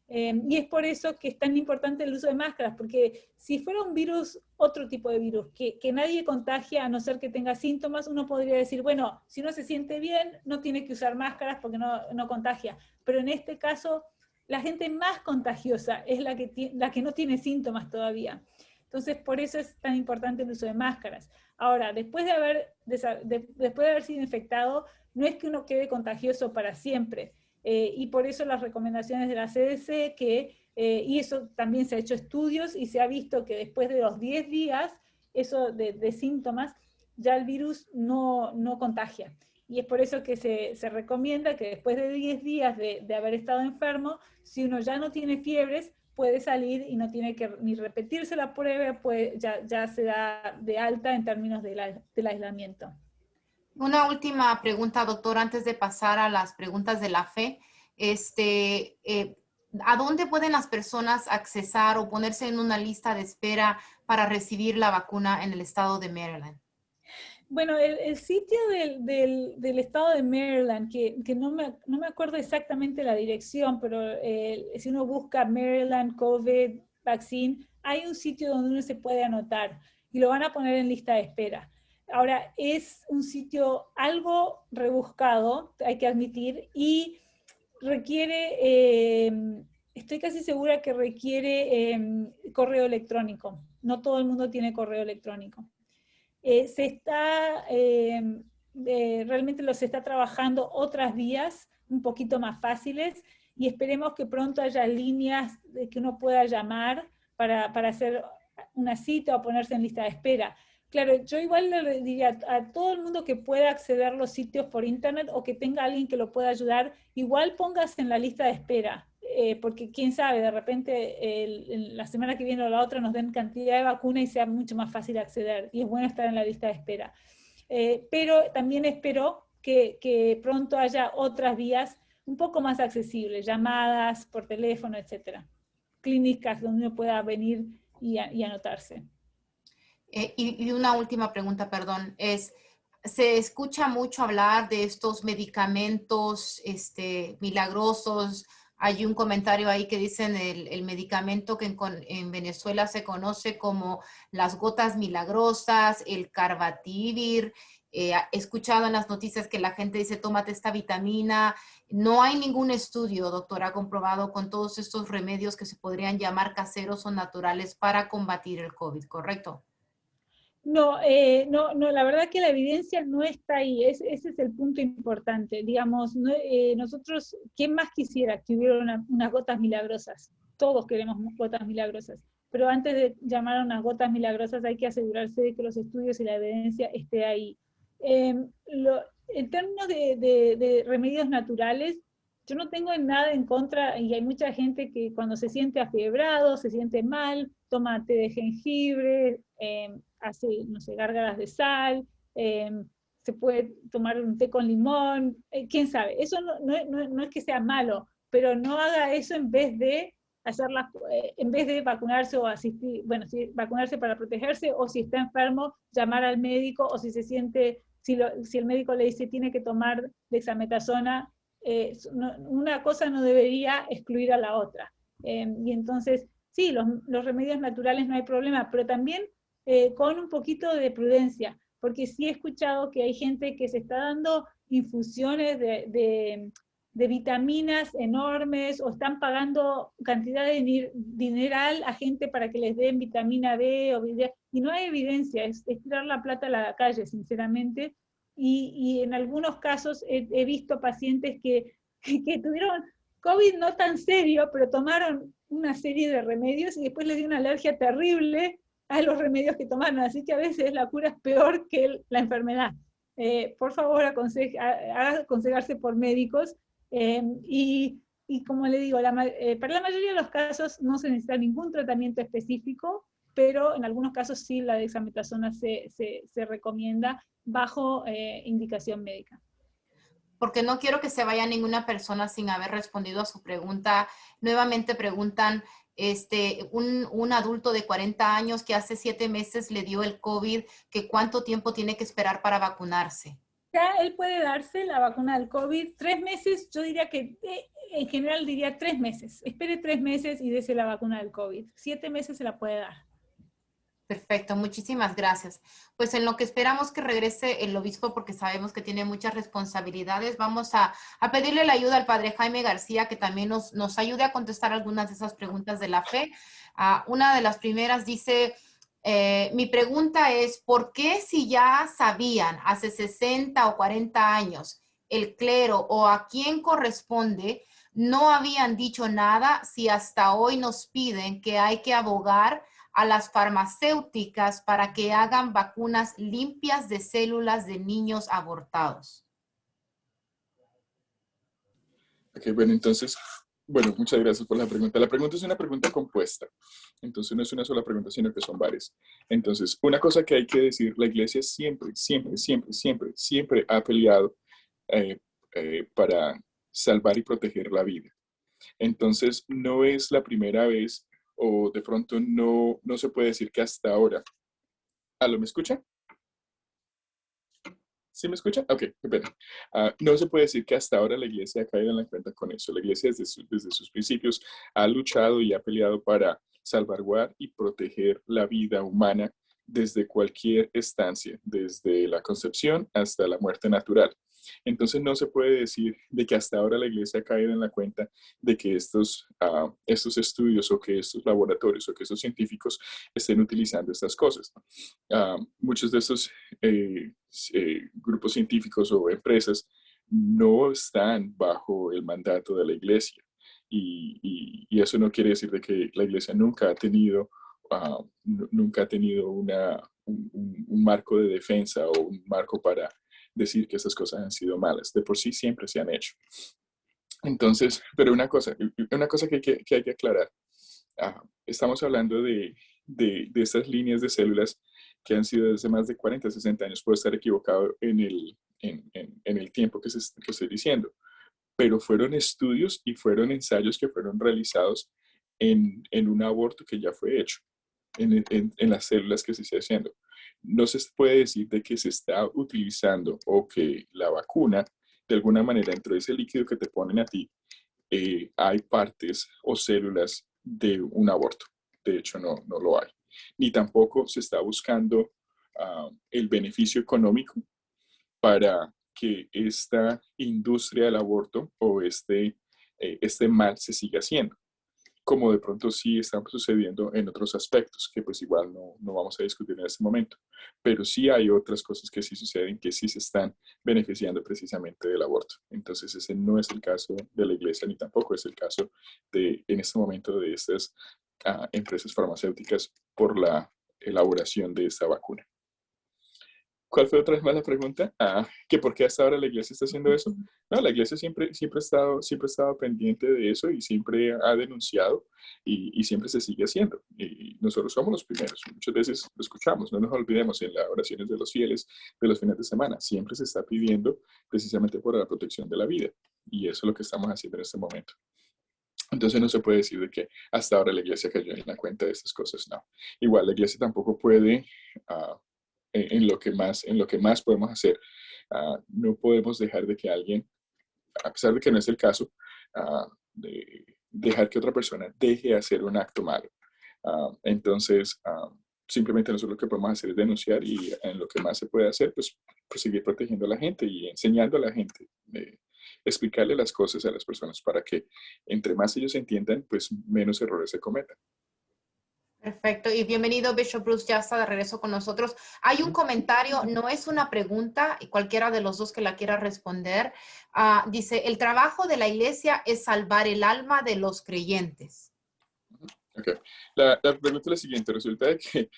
Y es por eso que es tan importante el uso de máscaras, porque si fuera un virus, otro tipo de virus, que nadie contagia a no ser que tenga síntomas, uno podría decir, bueno, si uno se siente bien, no tiene que usar máscaras porque no contagia. Pero en este caso, la gente más contagiosa es la que no tiene síntomas todavía. Entonces, por eso es tan importante el uso de máscaras. Ahora, después de haber sido infectado, no es que uno quede contagioso para siempre. Y por eso las recomendaciones de la CDC, y eso también se ha hecho estudios y se ha visto que después de los 10 días eso de síntomas, ya el virus no contagia. Y es por eso que se recomienda que después de 10 días de haber estado enfermo, si uno ya no tiene fiebres, puede salir y no tiene que ni repetirse la prueba, ya se da de alta en términos del aislamiento. Una última pregunta, doctor, antes de pasar a las preguntas de la fe. ¿A dónde pueden las personas accesar o ponerse en una lista de espera para recibir la vacuna en el estado de Maryland? Bueno, el sitio del estado de Maryland, que no me acuerdo exactamente la dirección, pero si uno busca Maryland COVID Vaccine, hay un sitio donde uno se puede anotar y lo van a poner en lista de espera. Ahora, es un sitio algo rebuscado, hay que admitir, y requiere, estoy casi segura que requiere correo electrónico. No todo el mundo tiene correo electrónico. Realmente se está trabajando otras vías un poquito más fáciles y esperemos que pronto haya líneas que uno pueda llamar para hacer una cita o ponerse en lista de espera. Claro, yo igual le diría a todo el mundo que pueda acceder a los sitios por internet o que tenga alguien que lo pueda ayudar, igual póngase en la lista de espera, porque quién sabe, de repente la semana que viene o la otra nos den cantidad de vacuna y sea mucho más fácil acceder, y es bueno estar en la lista de espera. Pero también espero que pronto haya otras vías un poco más accesibles, llamadas por teléfono, etcétera. Clínicas donde uno pueda venir y anotarse. Y una última pregunta, perdón, se escucha mucho hablar de estos medicamentos milagrosos Hay un comentario ahí que dicen el medicamento que en Venezuela se conoce como las gotas milagrosas, el Carbativir. He escuchado en las noticias que la gente dice, tómate esta vitamina. No hay ningún estudio, doctora, comprobado con todos estos remedios que se podrían llamar caseros o naturales para combatir el COVID, ¿correcto? No, no, la verdad que la evidencia no está ahí, ese es el punto importante. Digamos, nosotros, ¿quién más quisiera que hubiera unas gotas milagrosas? Todos queremos gotas milagrosas, pero antes de llamar a unas gotas milagrosas hay que asegurarse de que los estudios y la evidencia esté ahí. En términos de remedios naturales, yo no tengo nada en contra, y hay mucha gente que cuando se siente afiebrado, se siente mal, toma té de jengibre, hace, no sé, gárgaras de sal, se puede tomar un té con limón, quién sabe. Eso no es que sea malo, pero no haga eso en vez de en vez de vacunarse o asistir, bueno, si vacunarse para protegerse, o si está enfermo, llamar al médico, o si se siente, si el médico le dice tiene que tomar dexametasona, una cosa no debería excluir a la otra. Y entonces, sí, los remedios naturales no hay problema, pero también con un poquito de prudencia, porque sí he escuchado que hay gente que se está dando infusiones de vitaminas enormes, o están pagando cantidad de dineral a gente para que les den vitamina B, y no hay evidencia, es tirar la plata a la calle, sinceramente. Y en algunos casos he visto pacientes que tuvieron COVID no tan serio, pero tomaron una serie de remedios y después les dio una alergia terrible a los remedios que tomaron. Así que a veces la cura es peor que la enfermedad. Por favor, aconsejarse por médicos. Y como le digo, para la mayoría de los casos no se necesita ningún tratamiento específico, pero en algunos casos sí la dexametasona se recomienda bajo indicación médica. Porque no quiero que se vaya ninguna persona sin haber respondido a su pregunta. Nuevamente preguntan, un adulto de 40 años que hace 7 meses le dio el COVID, que ¿cuánto tiempo tiene que esperar para vacunarse? Ya él puede darse la vacuna del COVID 3 meses, yo diría que en general diría 3 meses. Espere 3 meses y dése la vacuna del COVID. 7 meses se la puede dar. Perfecto, muchísimas gracias. Pues en lo que esperamos que regrese el obispo, porque sabemos que tiene muchas responsabilidades, vamos a pedirle la ayuda al padre Jaime García, que también nos ayude a contestar algunas de esas preguntas de la fe. Una de las primeras dice, mi pregunta es, ¿por qué si ya sabían hace 60 o 40 años el clero o a quién corresponde, no habían dicho nada si hasta hoy nos piden que hay que abogar a las farmacéuticas para que hagan vacunas limpias de células de niños abortados? Ok, bueno, entonces, muchas gracias por la pregunta. La pregunta es una pregunta compuesta. Entonces no es una sola pregunta, sino que son varias. Entonces, una cosa que hay que decir, la iglesia siempre ha peleado para salvar y proteger la vida. Entonces, no es la primera vez, o de pronto no se puede decir que hasta ahora. ¿Aló, me escucha? ¿Sí me escucha? Ok, espera. No se puede decir que hasta ahora la iglesia ha caído en la cuenta con eso. La iglesia desde sus principios ha luchado y ha peleado para salvaguardar y proteger la vida humana desde cualquier estancia, desde la concepción hasta la muerte natural. Entonces no se puede decir de que hasta ahora la iglesia ha caído en la cuenta de que estos estudios o que estos laboratorios o que estos científicos estén utilizando estas cosas. Muchos de estos grupos científicos o empresas no están bajo el mandato de la iglesia. Y eso no quiere decir de que la iglesia nunca ha tenido un marco de defensa o un marco para decir que estas cosas han sido malas. De por sí siempre se han hecho. Entonces, pero una cosa que hay que aclarar. Estamos hablando de estas líneas de células que han sido desde más de 40, 60 años. Puedo estar equivocado en el tiempo que estoy diciendo. Pero fueron estudios y fueron ensayos que fueron realizados en un aborto que ya fue hecho, en las células que se está haciendo. No se puede decir de que se está utilizando o que la vacuna, de alguna manera, dentro de ese líquido que te ponen a ti, hay partes o células de un aborto. De hecho, no lo hay. Ni tampoco se está buscando el beneficio económico para que esta industria del aborto o este mal se siga haciendo, como de pronto sí está sucediendo en otros aspectos, que pues igual no vamos a discutir en este momento. Pero sí hay otras cosas que sí suceden, que sí se están beneficiando precisamente del aborto. Entonces ese no es el caso de la iglesia, ni tampoco es el caso en este momento de estas empresas farmacéuticas por la elaboración de esta vacuna. ¿Cuál fue otra vez más la pregunta? Que por qué hasta ahora la iglesia está haciendo eso. No, la iglesia siempre ha estado pendiente de eso y siempre ha denunciado y siempre se sigue haciendo. Y nosotros somos los primeros. Muchas veces lo escuchamos, no nos olvidemos en las oraciones de los fieles de los fines de semana. Siempre se está pidiendo precisamente por la protección de la vida. Y eso es lo que estamos haciendo en este momento. Entonces no se puede decir de que hasta ahora la iglesia cayó en la cuenta de estas cosas. No. Igual la iglesia tampoco puede... en lo que más podemos hacer. No podemos dejar de que alguien, a pesar de que no es el caso, de dejar que otra persona deje de hacer un acto malo. Entonces, simplemente nosotros lo que podemos hacer es denunciar y en lo que más se puede hacer, pues seguir protegiendo a la gente y enseñando a la gente, explicarle las cosas a las personas para que entre más ellos entiendan, pues menos errores se cometan. Perfecto, y bienvenido Bishop Bruce, ya está de regreso con nosotros. Hay un comentario, no es una pregunta, y cualquiera de los dos que la quiera responder. Dice, el trabajo de la iglesia es salvar el alma de los creyentes. Okay. La pregunta es la siguiente, resulta de que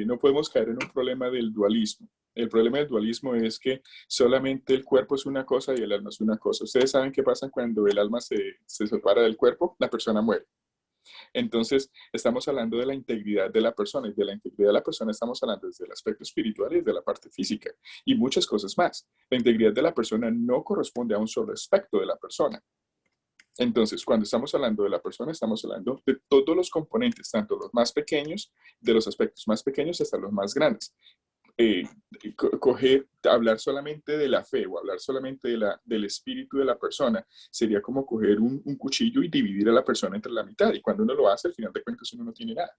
no podemos caer en un problema del dualismo. El problema del dualismo es que solamente el cuerpo es una cosa y el alma es una cosa. Ustedes saben qué pasa cuando el alma se separa del cuerpo, la persona muere. Entonces, estamos hablando de la integridad de la persona, y de la integridad de la persona estamos hablando desde el aspecto espiritual y desde la parte física, y muchas cosas más. La integridad de la persona no corresponde a un solo aspecto de la persona. Entonces, cuando estamos hablando de la persona, estamos hablando de todos los componentes, tanto los más pequeños, de los aspectos más pequeños hasta los más grandes. Hablar solamente de la fe o hablar solamente del espíritu de la persona sería como coger un cuchillo y dividir a la persona entre la mitad, y cuando uno lo hace, al final de cuentas uno no tiene nada.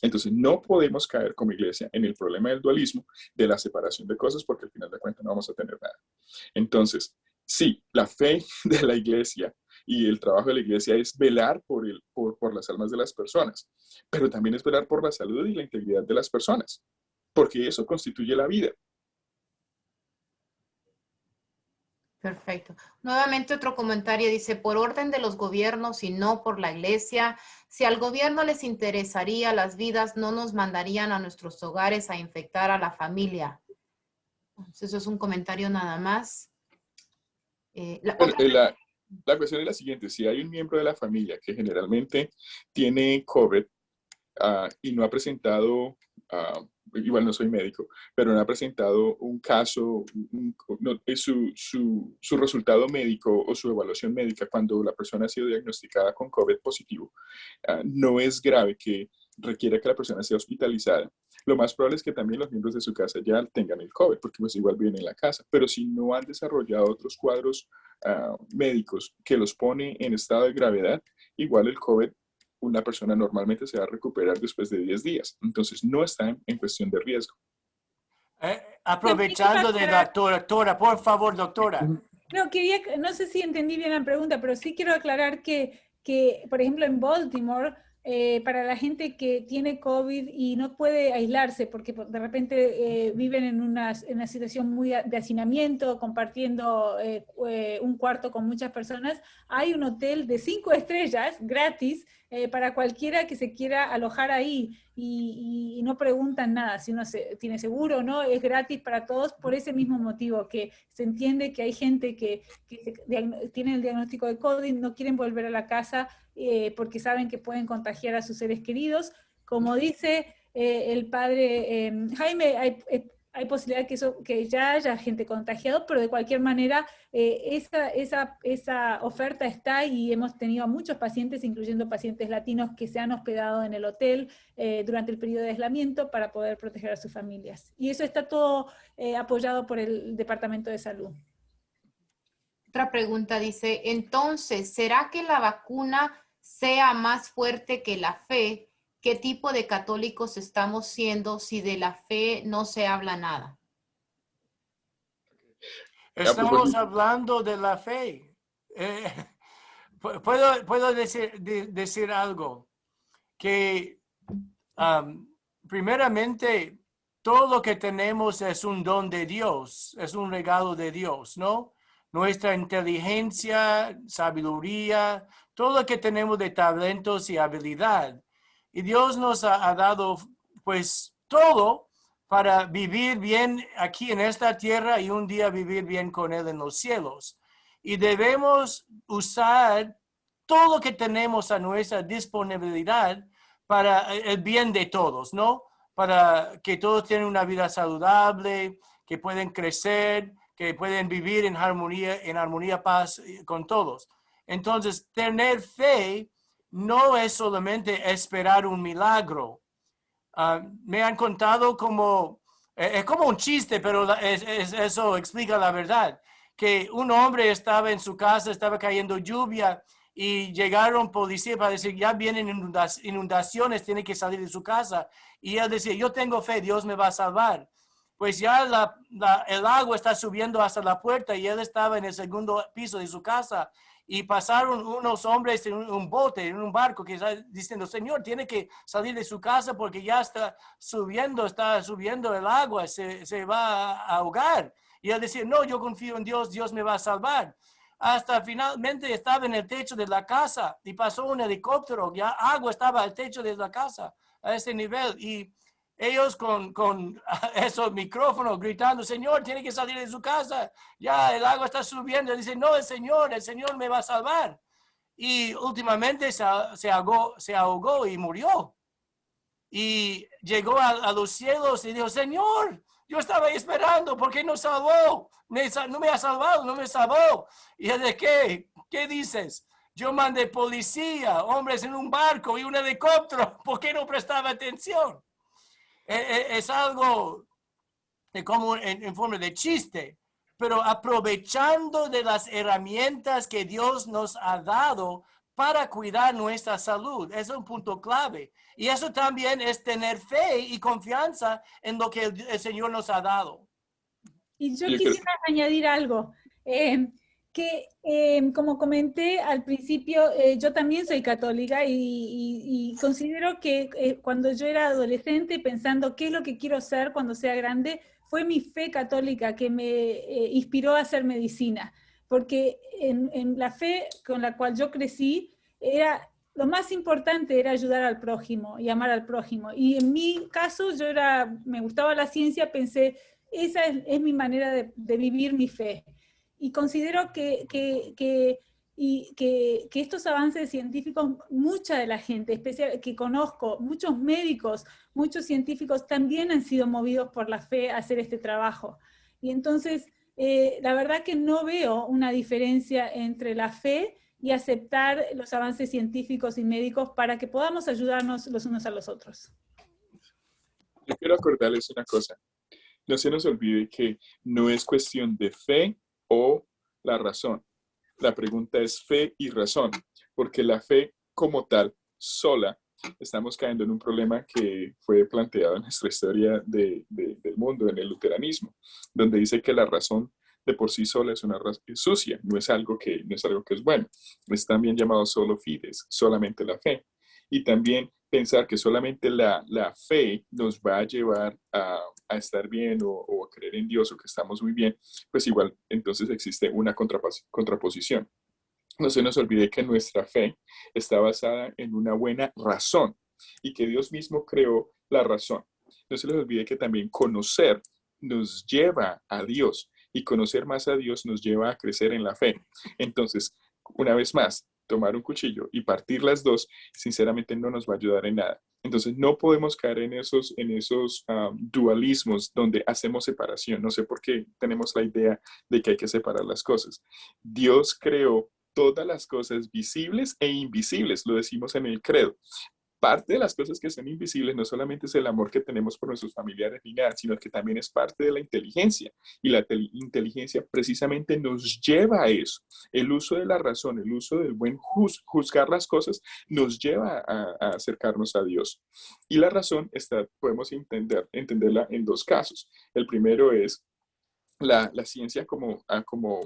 Entonces no podemos caer como iglesia en el problema del dualismo, de la separación de cosas, porque al final de cuentas no vamos a tener nada. Entonces, sí, la fe de la iglesia y el trabajo de la iglesia es velar por las almas de las personas, pero también es velar por la salud y la integridad de las personas, porque eso constituye la vida. Perfecto. Nuevamente otro comentario dice, por orden de los gobiernos y no por la iglesia, si al gobierno les interesaría las vidas, no nos mandarían a nuestros hogares a infectar a la familia. Entonces, eso es un comentario nada más. La cuestión es la siguiente, si hay un miembro de la familia que generalmente tiene COVID y no ha presentado, igual no soy médico, pero no ha presentado un caso, su resultado médico o su evaluación médica cuando la persona ha sido diagnosticada con COVID positivo, no es grave que requiera que la persona sea hospitalizada. Lo más probable es que también los miembros de su casa ya tengan el COVID, porque pues igual viven en la casa. Pero si no han desarrollado otros cuadros médicos que los pone en estado de gravedad, igual el COVID, una persona normalmente se va a recuperar después de 10 días. Entonces no está en cuestión de riesgo. Aprovechando de doctora, por favor, doctora. No sé si entendí bien la pregunta, pero sí quiero aclarar que por ejemplo, en Baltimore, para la gente que tiene COVID y no puede aislarse porque de repente viven en una situación muy de hacinamiento, compartiendo un cuarto con muchas personas, hay un hotel de 5 estrellas gratis para cualquiera que se quiera alojar ahí, y no preguntan nada si uno tiene seguro o no, es gratis para todos por ese mismo motivo, que se entiende que hay gente que tiene el diagnóstico de COVID, no quieren volver a la casa porque saben que pueden contagiar a sus seres queridos. Como dice el padre Jaime, hay posibilidad que ya haya gente contagiada, pero de cualquier manera esa oferta está, y hemos tenido a muchos pacientes, incluyendo pacientes latinos, que se han hospedado en el hotel durante el periodo de aislamiento para poder proteger a sus familias. Y eso está todo apoyado por el Departamento de Salud. Otra pregunta dice, entonces, ¿será que la vacuna sea más fuerte que la fe? ¿Qué tipo de católicos estamos siendo si de la fe no se habla nada? A Estamos propósito, hablando de la fe. Eh, puedo decir algo, que primeramente todo lo que tenemos es un don de Dios, es un regalo de Dios, ¿no? Nuestra inteligencia, sabiduría, todo lo que tenemos de talentos y habilidad. Y Dios nos ha dado pues todo para vivir bien aquí en esta tierra y un día vivir bien con Él en los cielos. Y debemos usar todo lo que tenemos a nuestra disponibilidad para el bien de todos, ¿no? Para que todos tengan una vida saludable, que pueden crecer, que pueden vivir en armonía, paz con todos. Entonces, tener fe no es solamente esperar un milagro. Me han contado como, es como un chiste, pero eso explica la verdad, que un hombre estaba en su casa, estaba cayendo lluvia y llegaron policías para decir, ya vienen inundaciones, tiene que salir de su casa. Y él decía, yo tengo fe, Dios me va a salvar. Pues ya el agua está subiendo hasta la puerta y él estaba en el segundo piso de su casa y pasaron unos hombres en un bote, en un barco, que está diciendo, Señor, tiene que salir de su casa porque ya está subiendo el agua, se va a ahogar. Y él decía, no, yo confío en Dios, Dios me va a salvar. Hasta finalmente estaba en el techo de la casa y pasó un helicóptero, ya agua estaba al techo de la casa a ese nivel. Y ellos con esos micrófonos gritando, Señor, tiene que salir de su casa, ya el agua está subiendo. Y dice, no, el Señor me va a salvar. Y últimamente se ahogó y murió. Y llegó a los cielos y dijo, Señor, yo estaba esperando, ¿por qué no salvó? No me ha salvado, no me salvó. Y él de ¿qué dices? Yo mandé policía, hombres en un barco y un helicóptero, ¿por qué no prestaba atención? Es algo como en forma de chiste, pero aprovechando de las herramientas que Dios nos ha dado para cuidar nuestra salud. Es un punto clave. Y eso también es tener fe y confianza en lo que el Señor nos ha dado. Y yo quisiera añadir algo, como comenté al principio, yo también soy católica y considero que cuando yo era adolescente pensando qué es lo que quiero ser cuando sea grande, fue mi fe católica que me inspiró a hacer medicina, porque en la fe con la cual yo crecí, lo más importante era ayudar al prójimo y amar al prójimo. Y en mi caso, me gustaba la ciencia, pensé, esa es mi manera de vivir mi fe. Y considero que estos avances científicos, mucha de la gente, especial que conozco, muchos médicos, muchos científicos también han sido movidos por la fe a hacer este trabajo. Y entonces, la verdad que no veo una diferencia entre la fe y aceptar los avances científicos y médicos para que podamos ayudarnos los unos a los otros. Yo quiero acordarles una cosa. No se nos olvide que no es cuestión de fe o la razón. La pregunta es fe y razón, porque la fe como tal, sola, estamos cayendo en un problema que fue planteado en nuestra historia del mundo, en el luteranismo, donde dice que la razón de por sí sola es una razón sucia, no es algo que es bueno. Es también llamado solo fides, solamente la fe. Y también pensar que solamente la fe nos va a llevar a estar bien o a creer en Dios o que estamos muy bien, pues igual entonces existe una contraposición. No se nos olvide que nuestra fe está basada en una buena razón y que Dios mismo creó la razón. No se les olvide que también conocer nos lleva a Dios y conocer más a Dios nos lleva a crecer en la fe. Entonces, una vez más, tomar un cuchillo y partir las dos, sinceramente no nos va a ayudar en nada. Entonces no podemos caer en esos dualismos donde hacemos separación. No sé por qué tenemos la idea de que hay que separar las cosas. Dios creó todas las cosas visibles e invisibles, lo decimos en el credo. parte de las cosas que son invisibles no solamente es el amor que tenemos por nuestros familiares ni nada, sino que también es parte de la inteligencia. Y la inteligencia precisamente nos lleva a eso. El uso de la razón, el uso del buen juzgar las cosas, nos lleva a acercarnos a Dios. Y la razón podemos entenderla en dos casos. El primero es la ciencia como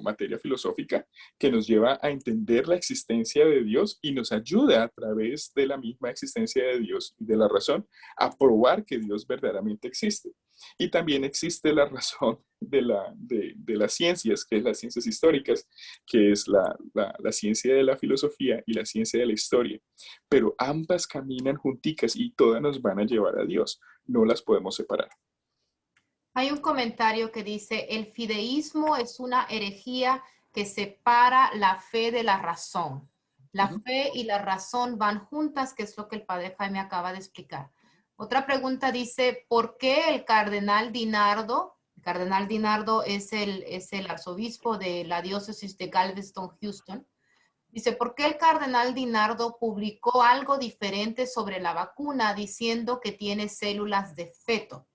materia filosófica que nos lleva a entender la existencia de Dios y nos ayuda a través de la misma existencia de Dios y de la razón a probar que Dios verdaderamente existe. Y también existe la razón de las ciencias, que es las ciencias históricas, que es la ciencia de la filosofía y la ciencia de la historia. Pero ambas caminan junticas y todas nos van a llevar a Dios. No las podemos separar. Hay un comentario que dice, el fideísmo es una herejía que separa la fe de la razón. La fe y la razón van juntas, que es lo que el padre Jaime acaba de explicar. Otra pregunta dice, ¿por qué el cardenal Dinardo es el arzobispo de la diócesis de Galveston, Houston? Dice, ¿por qué el cardenal Dinardo publicó algo diferente sobre la vacuna diciendo que tiene células de feto?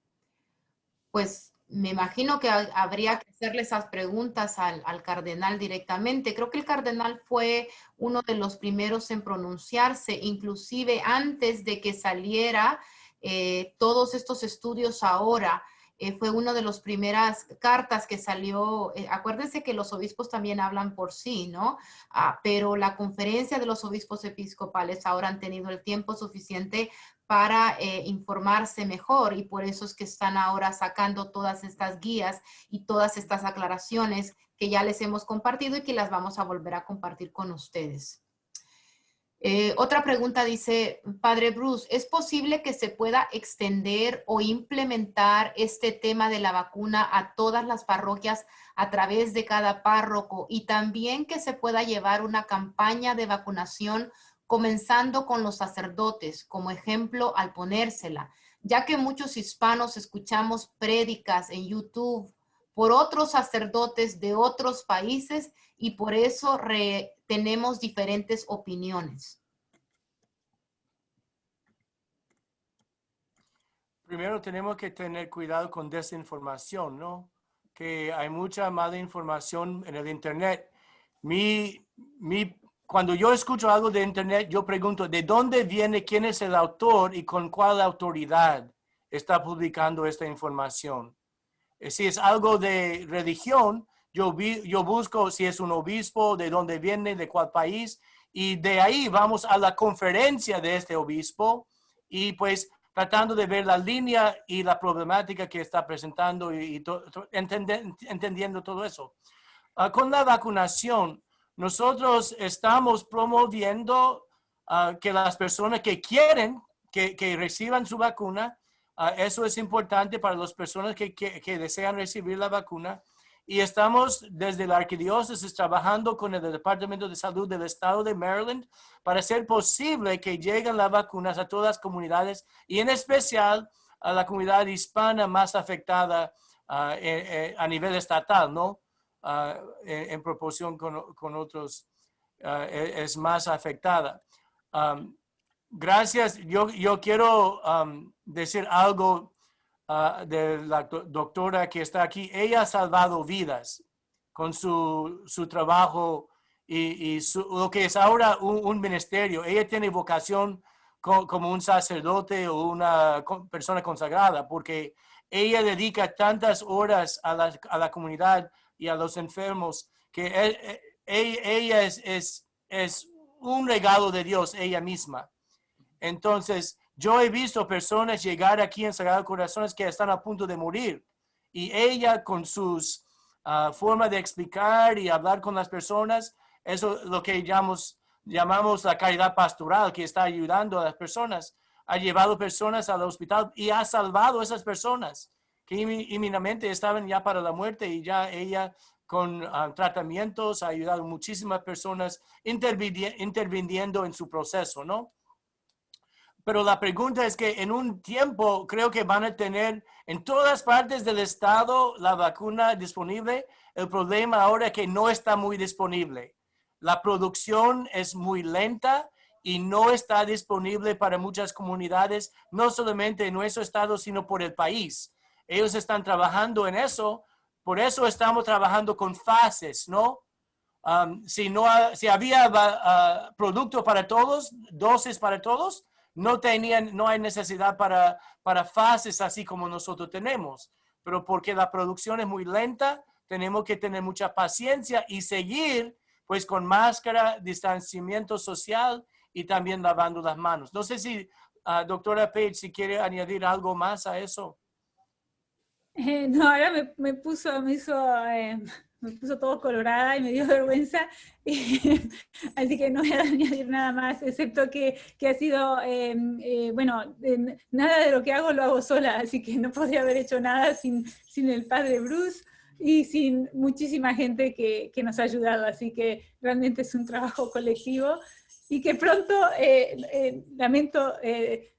Pues me imagino que habría que hacerle esas preguntas al cardenal directamente. Creo que el cardenal fue uno de los primeros en pronunciarse, inclusive antes de que saliera todos estos estudios ahora. Fue una de las primeras cartas que salió. Acuérdense que los obispos también hablan por sí, ¿no? Pero la conferencia de los obispos episcopales ahora han tenido el tiempo suficiente para informarse mejor y por eso es que están ahora sacando todas estas guías y todas estas aclaraciones que ya les hemos compartido y que las vamos a volver a compartir con ustedes. Otra pregunta dice, Padre Bruce, ¿es posible que se pueda extender o implementar este tema de la vacuna a todas las parroquias a través de cada párroco y también que se pueda llevar una campaña de vacunación comenzando con los sacerdotes, como ejemplo al ponérsela, ya que muchos hispanos escuchamos prédicas en YouTube por otros sacerdotes de otros países y por eso tenemos diferentes opiniones? Primero tenemos que tener cuidado con desinformación, ¿no? Que hay mucha mala información en el internet. Cuando yo escucho algo de internet, yo pregunto, ¿de dónde viene, quién es el autor y con cuál autoridad está publicando esta información? Si es algo de religión, yo busco si es un obispo, de dónde viene, de cuál país, y de ahí vamos a la conferencia de este obispo y pues tratando de ver la línea y la problemática que está presentando y entendiendo todo eso. Con la vacunación, nosotros estamos promoviendo que las personas que quieren que reciban su vacuna, eso es importante para las personas que desean recibir la vacuna. Y estamos desde la arquidiócesis trabajando con el Departamento de Salud del Estado de Maryland para hacer posible que lleguen las vacunas a todas las comunidades y en especial a la comunidad hispana más afectada a nivel estatal, ¿no? En proporción con otros, es más afectada. Gracias. Yo quiero decir algo de la doctora que está aquí. Ella ha salvado vidas con su trabajo y lo que es ahora un ministerio. Ella tiene vocación como un sacerdote o una persona consagrada porque ella dedica tantas horas a la comunidad y a los enfermos que ella es un regalo de Dios, ella misma. Entonces, yo he visto personas llegar aquí en Sagrado Corazones que están a punto de morir y ella con sus formas de explicar y hablar con las personas, eso es lo que llamamos la caridad pastoral, que está ayudando a las personas, ha llevado personas al hospital y ha salvado a esas personas que inminentemente estaban ya para la muerte y ya ella con tratamientos ha ayudado a muchísimas personas interviniendo en su proceso, ¿no? Pero la pregunta es que en un tiempo creo que van a tener en todas partes del estado la vacuna disponible. El problema ahora es que no está muy disponible. La producción es muy lenta y no está disponible para muchas comunidades, no solamente en nuestro estado, sino por el país. Ellos están trabajando en eso, por eso estamos trabajando con fases, ¿no? Si había producto para todos, dosis para todos, no hay necesidad para fases así como nosotros tenemos. Pero porque la producción es muy lenta, tenemos que tener mucha paciencia y seguir pues con máscara, distanciamiento social y también lavando las manos. No sé si, doctora Page, si quiere añadir algo más a eso. No, ahora me puso todo colorada y me dio vergüenza, así que no voy a añadir nada más, excepto que ha sido, bueno, nada de lo que hago lo hago sola, así que no podría haber hecho nada sin el padre Bruce y sin muchísima gente que nos ha ayudado, así que realmente es un trabajo colectivo y que pronto, lamento,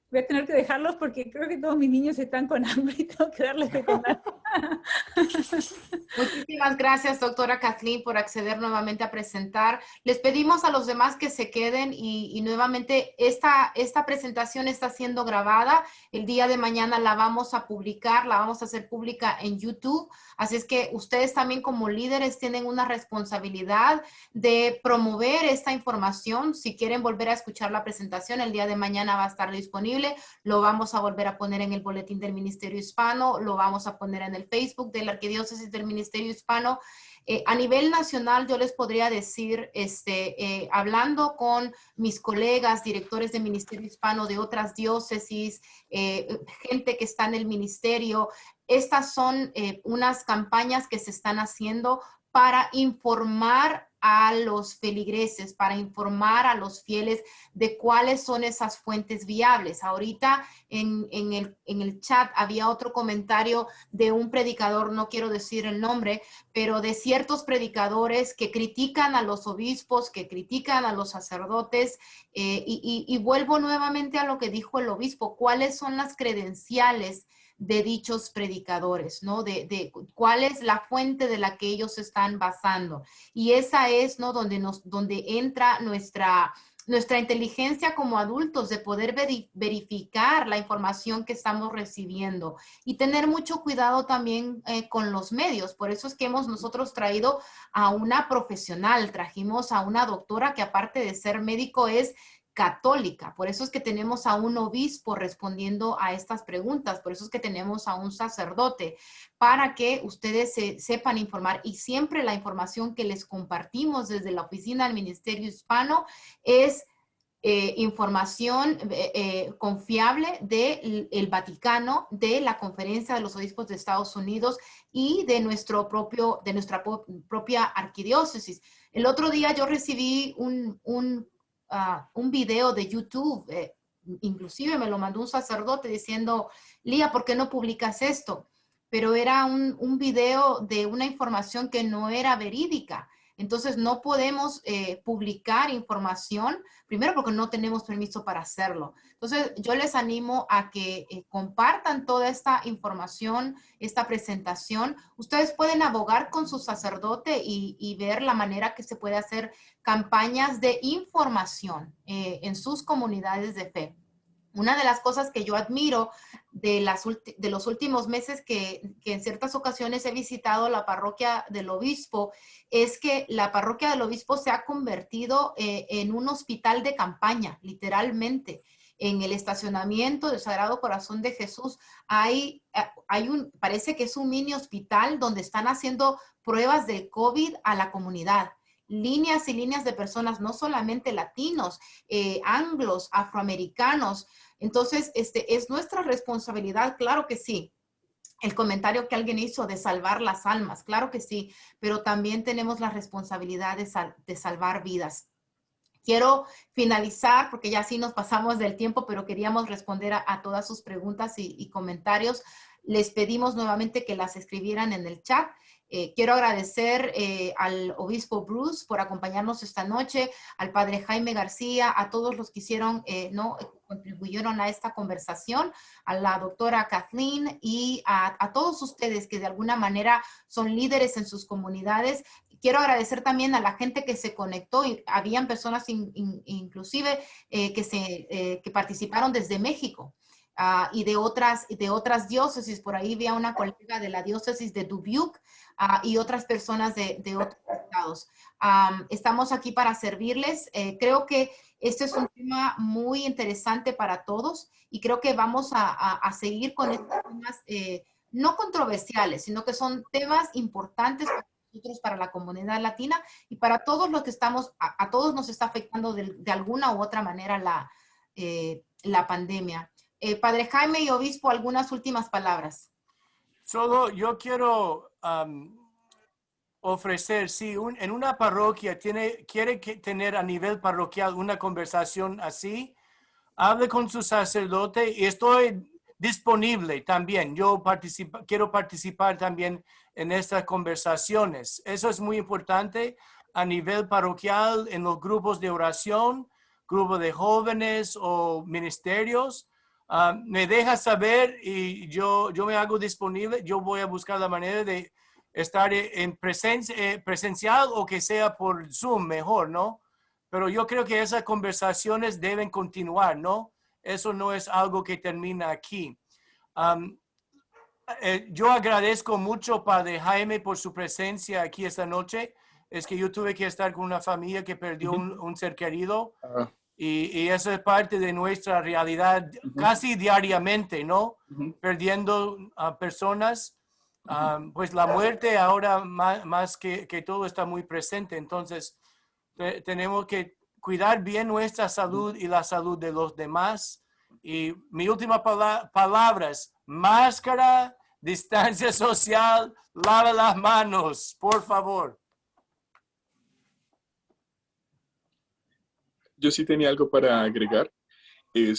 voy a tener que dejarlos porque creo que todos mis niños están con hambre y tengo que darles de comer. Muchísimas gracias, doctora Kathleen, por acceder nuevamente a presentar. Les pedimos a los demás que se queden y nuevamente esta presentación está siendo grabada. El día de mañana la vamos a publicar, la vamos a hacer pública en YouTube. Así es que ustedes también como líderes tienen una responsabilidad de promover esta información. Si quieren volver a escuchar la presentación, el día de mañana va a estar disponible. Lo vamos a volver a poner en el boletín del Ministerio Hispano, lo vamos a poner en el Facebook de la Arquidiócesis del Ministerio Hispano. A nivel nacional, yo les podría decir, hablando con mis colegas, directores de Ministerio Hispano de otras diócesis, gente que está en el ministerio, estas son unas campañas que se están haciendo para informar a los feligreses, para informar a los fieles de cuáles son esas fuentes viables. Ahorita en el chat había otro comentario de un predicador, no quiero decir el nombre, pero de ciertos predicadores que critican a los obispos, que critican a los sacerdotes, y vuelvo nuevamente a lo que dijo el obispo, ¿cuáles son las credenciales de dichos predicadores, ¿no? De cuál es la fuente de la que ellos se están basando? Y esa es, ¿no? Donde entra nuestra inteligencia como adultos de poder verificar la información que estamos recibiendo y tener mucho cuidado también con los medios. Por eso es que hemos nosotros traído a una profesional, trajimos a una doctora que aparte de ser médico es católica. Por eso es que tenemos a un obispo respondiendo a estas preguntas. Por eso es que tenemos a un sacerdote para que ustedes sepan informar. Y siempre la información que les compartimos desde la oficina del Ministerio Hispano es información confiable del Vaticano, de la Conferencia de los Obispos de Estados Unidos y de nuestra propia arquidiócesis. El otro día yo recibí un video de YouTube, inclusive me lo mandó un sacerdote diciendo, Lía, ¿por qué no publicas esto? Pero era un video de una información que no era verídica. Entonces no podemos publicar información, primero porque no tenemos permiso para hacerlo. Entonces yo les animo a que compartan toda esta información, esta presentación. Ustedes pueden abogar con su sacerdote y ver la manera que se puede hacer campañas de información en sus comunidades de fe. Una de las cosas que yo admiro de los últimos meses que en ciertas ocasiones he visitado la parroquia del obispo es que la parroquia del obispo se ha convertido en un hospital de campaña, literalmente. En el estacionamiento del Sagrado Corazón de Jesús parece que es un mini hospital donde están haciendo pruebas del COVID a la comunidad. Líneas y líneas de personas, no solamente latinos, anglos, afroamericanos. Entonces, es nuestra responsabilidad, claro que sí. El comentario que alguien hizo de salvar las almas, claro que sí, pero también tenemos la responsabilidad de salvar vidas. Quiero finalizar, porque ya sí nos pasamos del tiempo, pero queríamos responder a todas sus preguntas y comentarios. Les pedimos nuevamente que las escribieran en el chat. Quiero agradecer al obispo Bruce por acompañarnos esta noche, al padre Jaime García, a todos los que contribuyeron a esta conversación, a la doctora Kathleen y a todos ustedes que de alguna manera son líderes en sus comunidades. quiero agradecer también a la gente que se conectó. Y habían personas inclusive que participaron desde México. Y de otras diócesis. Por ahí vi a una colega de la diócesis de Dubuque y otras personas de otros estados. Estamos aquí para servirles. Creo que este es un tema muy interesante para todos y creo que vamos a seguir con estos temas no controversiales, sino que son temas importantes para nosotros, para la comunidad latina y para todos los que estamos, a todos nos está afectando de alguna u otra manera la pandemia. Padre Jaime y Obispo, algunas últimas palabras. Solo yo quiero ofrecer, si en una parroquia quiere tener a nivel parroquial una conversación así, hable con su sacerdote y estoy disponible también. Yo quiero participar también en estas conversaciones. Eso es muy importante a nivel parroquial, en los grupos de oración, grupos de jóvenes o ministerios. Me deja saber y yo me hago disponible. Yo voy a buscar la manera de estar en presencial o que sea por Zoom mejor, ¿no? Pero yo creo que esas conversaciones deben continuar, ¿no? Eso no es algo que termina aquí. Yo agradezco mucho, Padre Jaime, por su presencia aquí esta noche. Es que yo tuve que estar con una familia que perdió un ser querido. Y eso es parte de nuestra realidad casi diariamente, ¿no? Perdiendo a personas. Pues la muerte ahora más que todo está muy presente. Entonces, tenemos que cuidar bien nuestra salud y la salud de los demás. Y mi última palabra es máscara, distancia social, lava las manos, por favor. Yo sí tenía algo para agregar.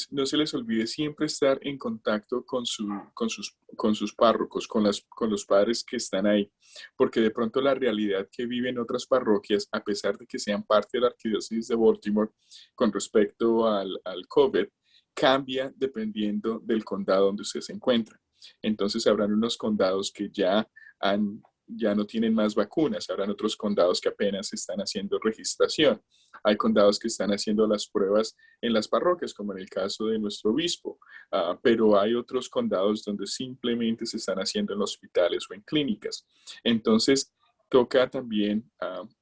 No se les olvide siempre estar en contacto con sus párrocos, con los padres que están ahí, porque de pronto la realidad que viven otras parroquias, a pesar de que sean parte de la arquidiócesis de Baltimore con respecto al COVID, cambia dependiendo del condado donde usted se encuentra. Entonces habrán unos condados que ya no tienen más vacunas, habrán otros condados que apenas están haciendo registración. Hay condados que están haciendo las pruebas en las parroquias, como en el caso de nuestro obispo, pero hay otros condados donde simplemente se están haciendo en hospitales o en clínicas. Entonces, toca también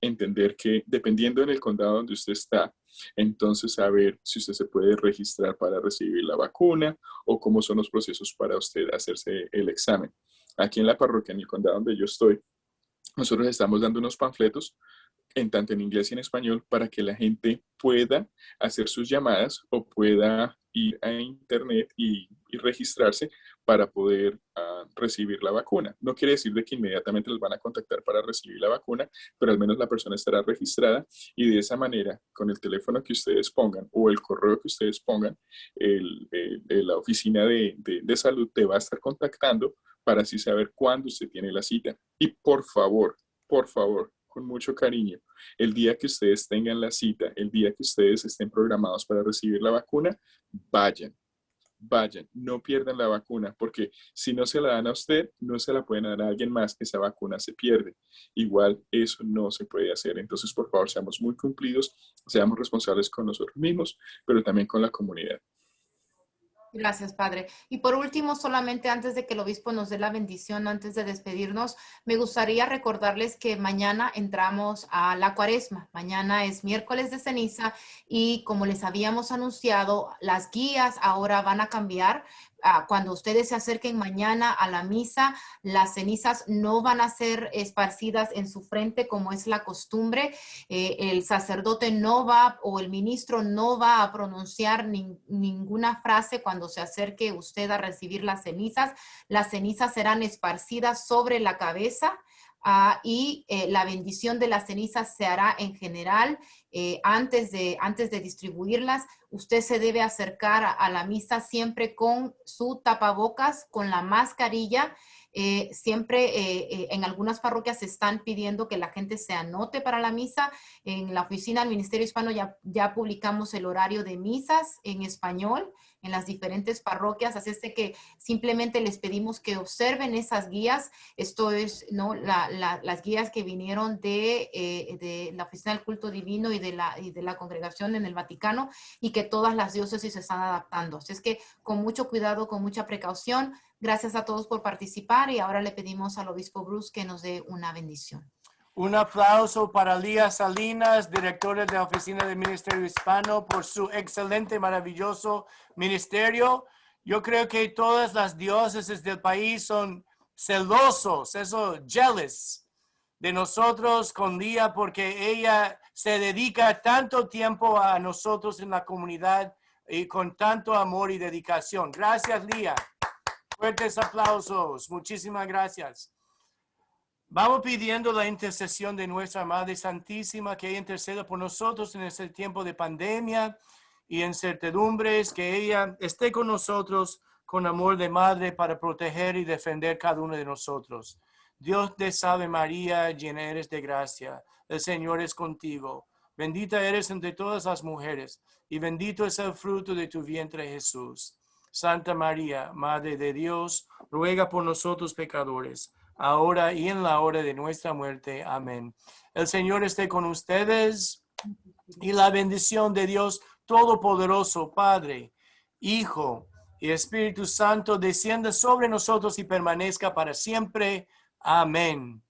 entender que dependiendo en el condado donde usted está, entonces saber si usted se puede registrar para recibir la vacuna o cómo son los procesos para usted hacerse el examen. Aquí en la parroquia, en el condado donde yo estoy, nosotros estamos dando unos panfletos tanto en inglés y en español para que la gente pueda hacer sus llamadas o pueda ir a internet y registrarse para poder recibir la vacuna. No quiere decir de que inmediatamente los van a contactar para recibir la vacuna, pero al menos la persona estará registrada y de esa manera, con el teléfono que ustedes pongan o el correo que ustedes pongan, la oficina de salud te va a estar contactando para así saber cuándo usted tiene la cita. Y por favor, con mucho cariño, el día que ustedes tengan la cita, el día que ustedes estén programados para recibir la vacuna, vayan, no pierdan la vacuna, porque si no se la dan a usted, no se la pueden dar a alguien más, esa vacuna se pierde. Igual eso no se puede hacer. Entonces, por favor, seamos muy cumplidos, seamos responsables con nosotros mismos, pero también con la comunidad. Gracias, Padre. Y por último, solamente antes de que el obispo nos dé la bendición, antes de despedirnos, me gustaría recordarles que mañana entramos a la Cuaresma. Mañana es miércoles de ceniza y como les habíamos anunciado, las guías ahora van a cambiar. Cuando ustedes se acerquen mañana a la misa, las cenizas no van a ser esparcidas en su frente como es la costumbre. El sacerdote no va o el ministro no va a pronunciar ninguna frase cuando se acerque usted a recibir las cenizas. Las cenizas serán esparcidas sobre la cabeza. Y la bendición de las cenizas se hará en general antes de distribuirlas. Usted se debe acercar a la misa siempre con su tapabocas, con la mascarilla. Siempre en algunas parroquias se están pidiendo que la gente se anote para la misa. En la oficina del Ministerio Hispano ya publicamos el horario de misas en español. en las diferentes parroquias, así es de que simplemente les pedimos que observen esas guías. Esto es, ¿no? Las guías que vinieron de la Oficina del Culto Divino y de la Congregación en el Vaticano, y que todas las diócesis se están adaptando. Así es que con mucho cuidado, con mucha precaución. Gracias a todos por participar, y ahora le pedimos al obispo Bruce que nos dé una bendición. Un aplauso para Lía Salinas, directora de la Oficina del Ministerio Hispano, por su excelente, maravilloso ministerio. Yo creo que todas las diócesis del país son celosos, jealous de nosotros con Lía, porque ella se dedica tanto tiempo a nosotros en la comunidad y con tanto amor y dedicación. Gracias, Lía. Fuertes aplausos. Muchísimas gracias. Vamos pidiendo la intercesión de nuestra Madre Santísima, que ella interceda por nosotros en este tiempo de pandemia y incertidumbres, que ella esté con nosotros con amor de madre para proteger y defender cada uno de nosotros. Dios te salve María, llena eres de gracia, el Señor es contigo. Bendita eres entre todas las mujeres, y bendito es el fruto de tu vientre Jesús. Santa María, Madre de Dios, ruega por nosotros pecadores, ahora y en la hora de nuestra muerte. Amén. El Señor esté con ustedes, y la bendición de Dios Todopoderoso, Padre, Hijo y Espíritu Santo, descienda sobre nosotros y permanezca para siempre. Amén.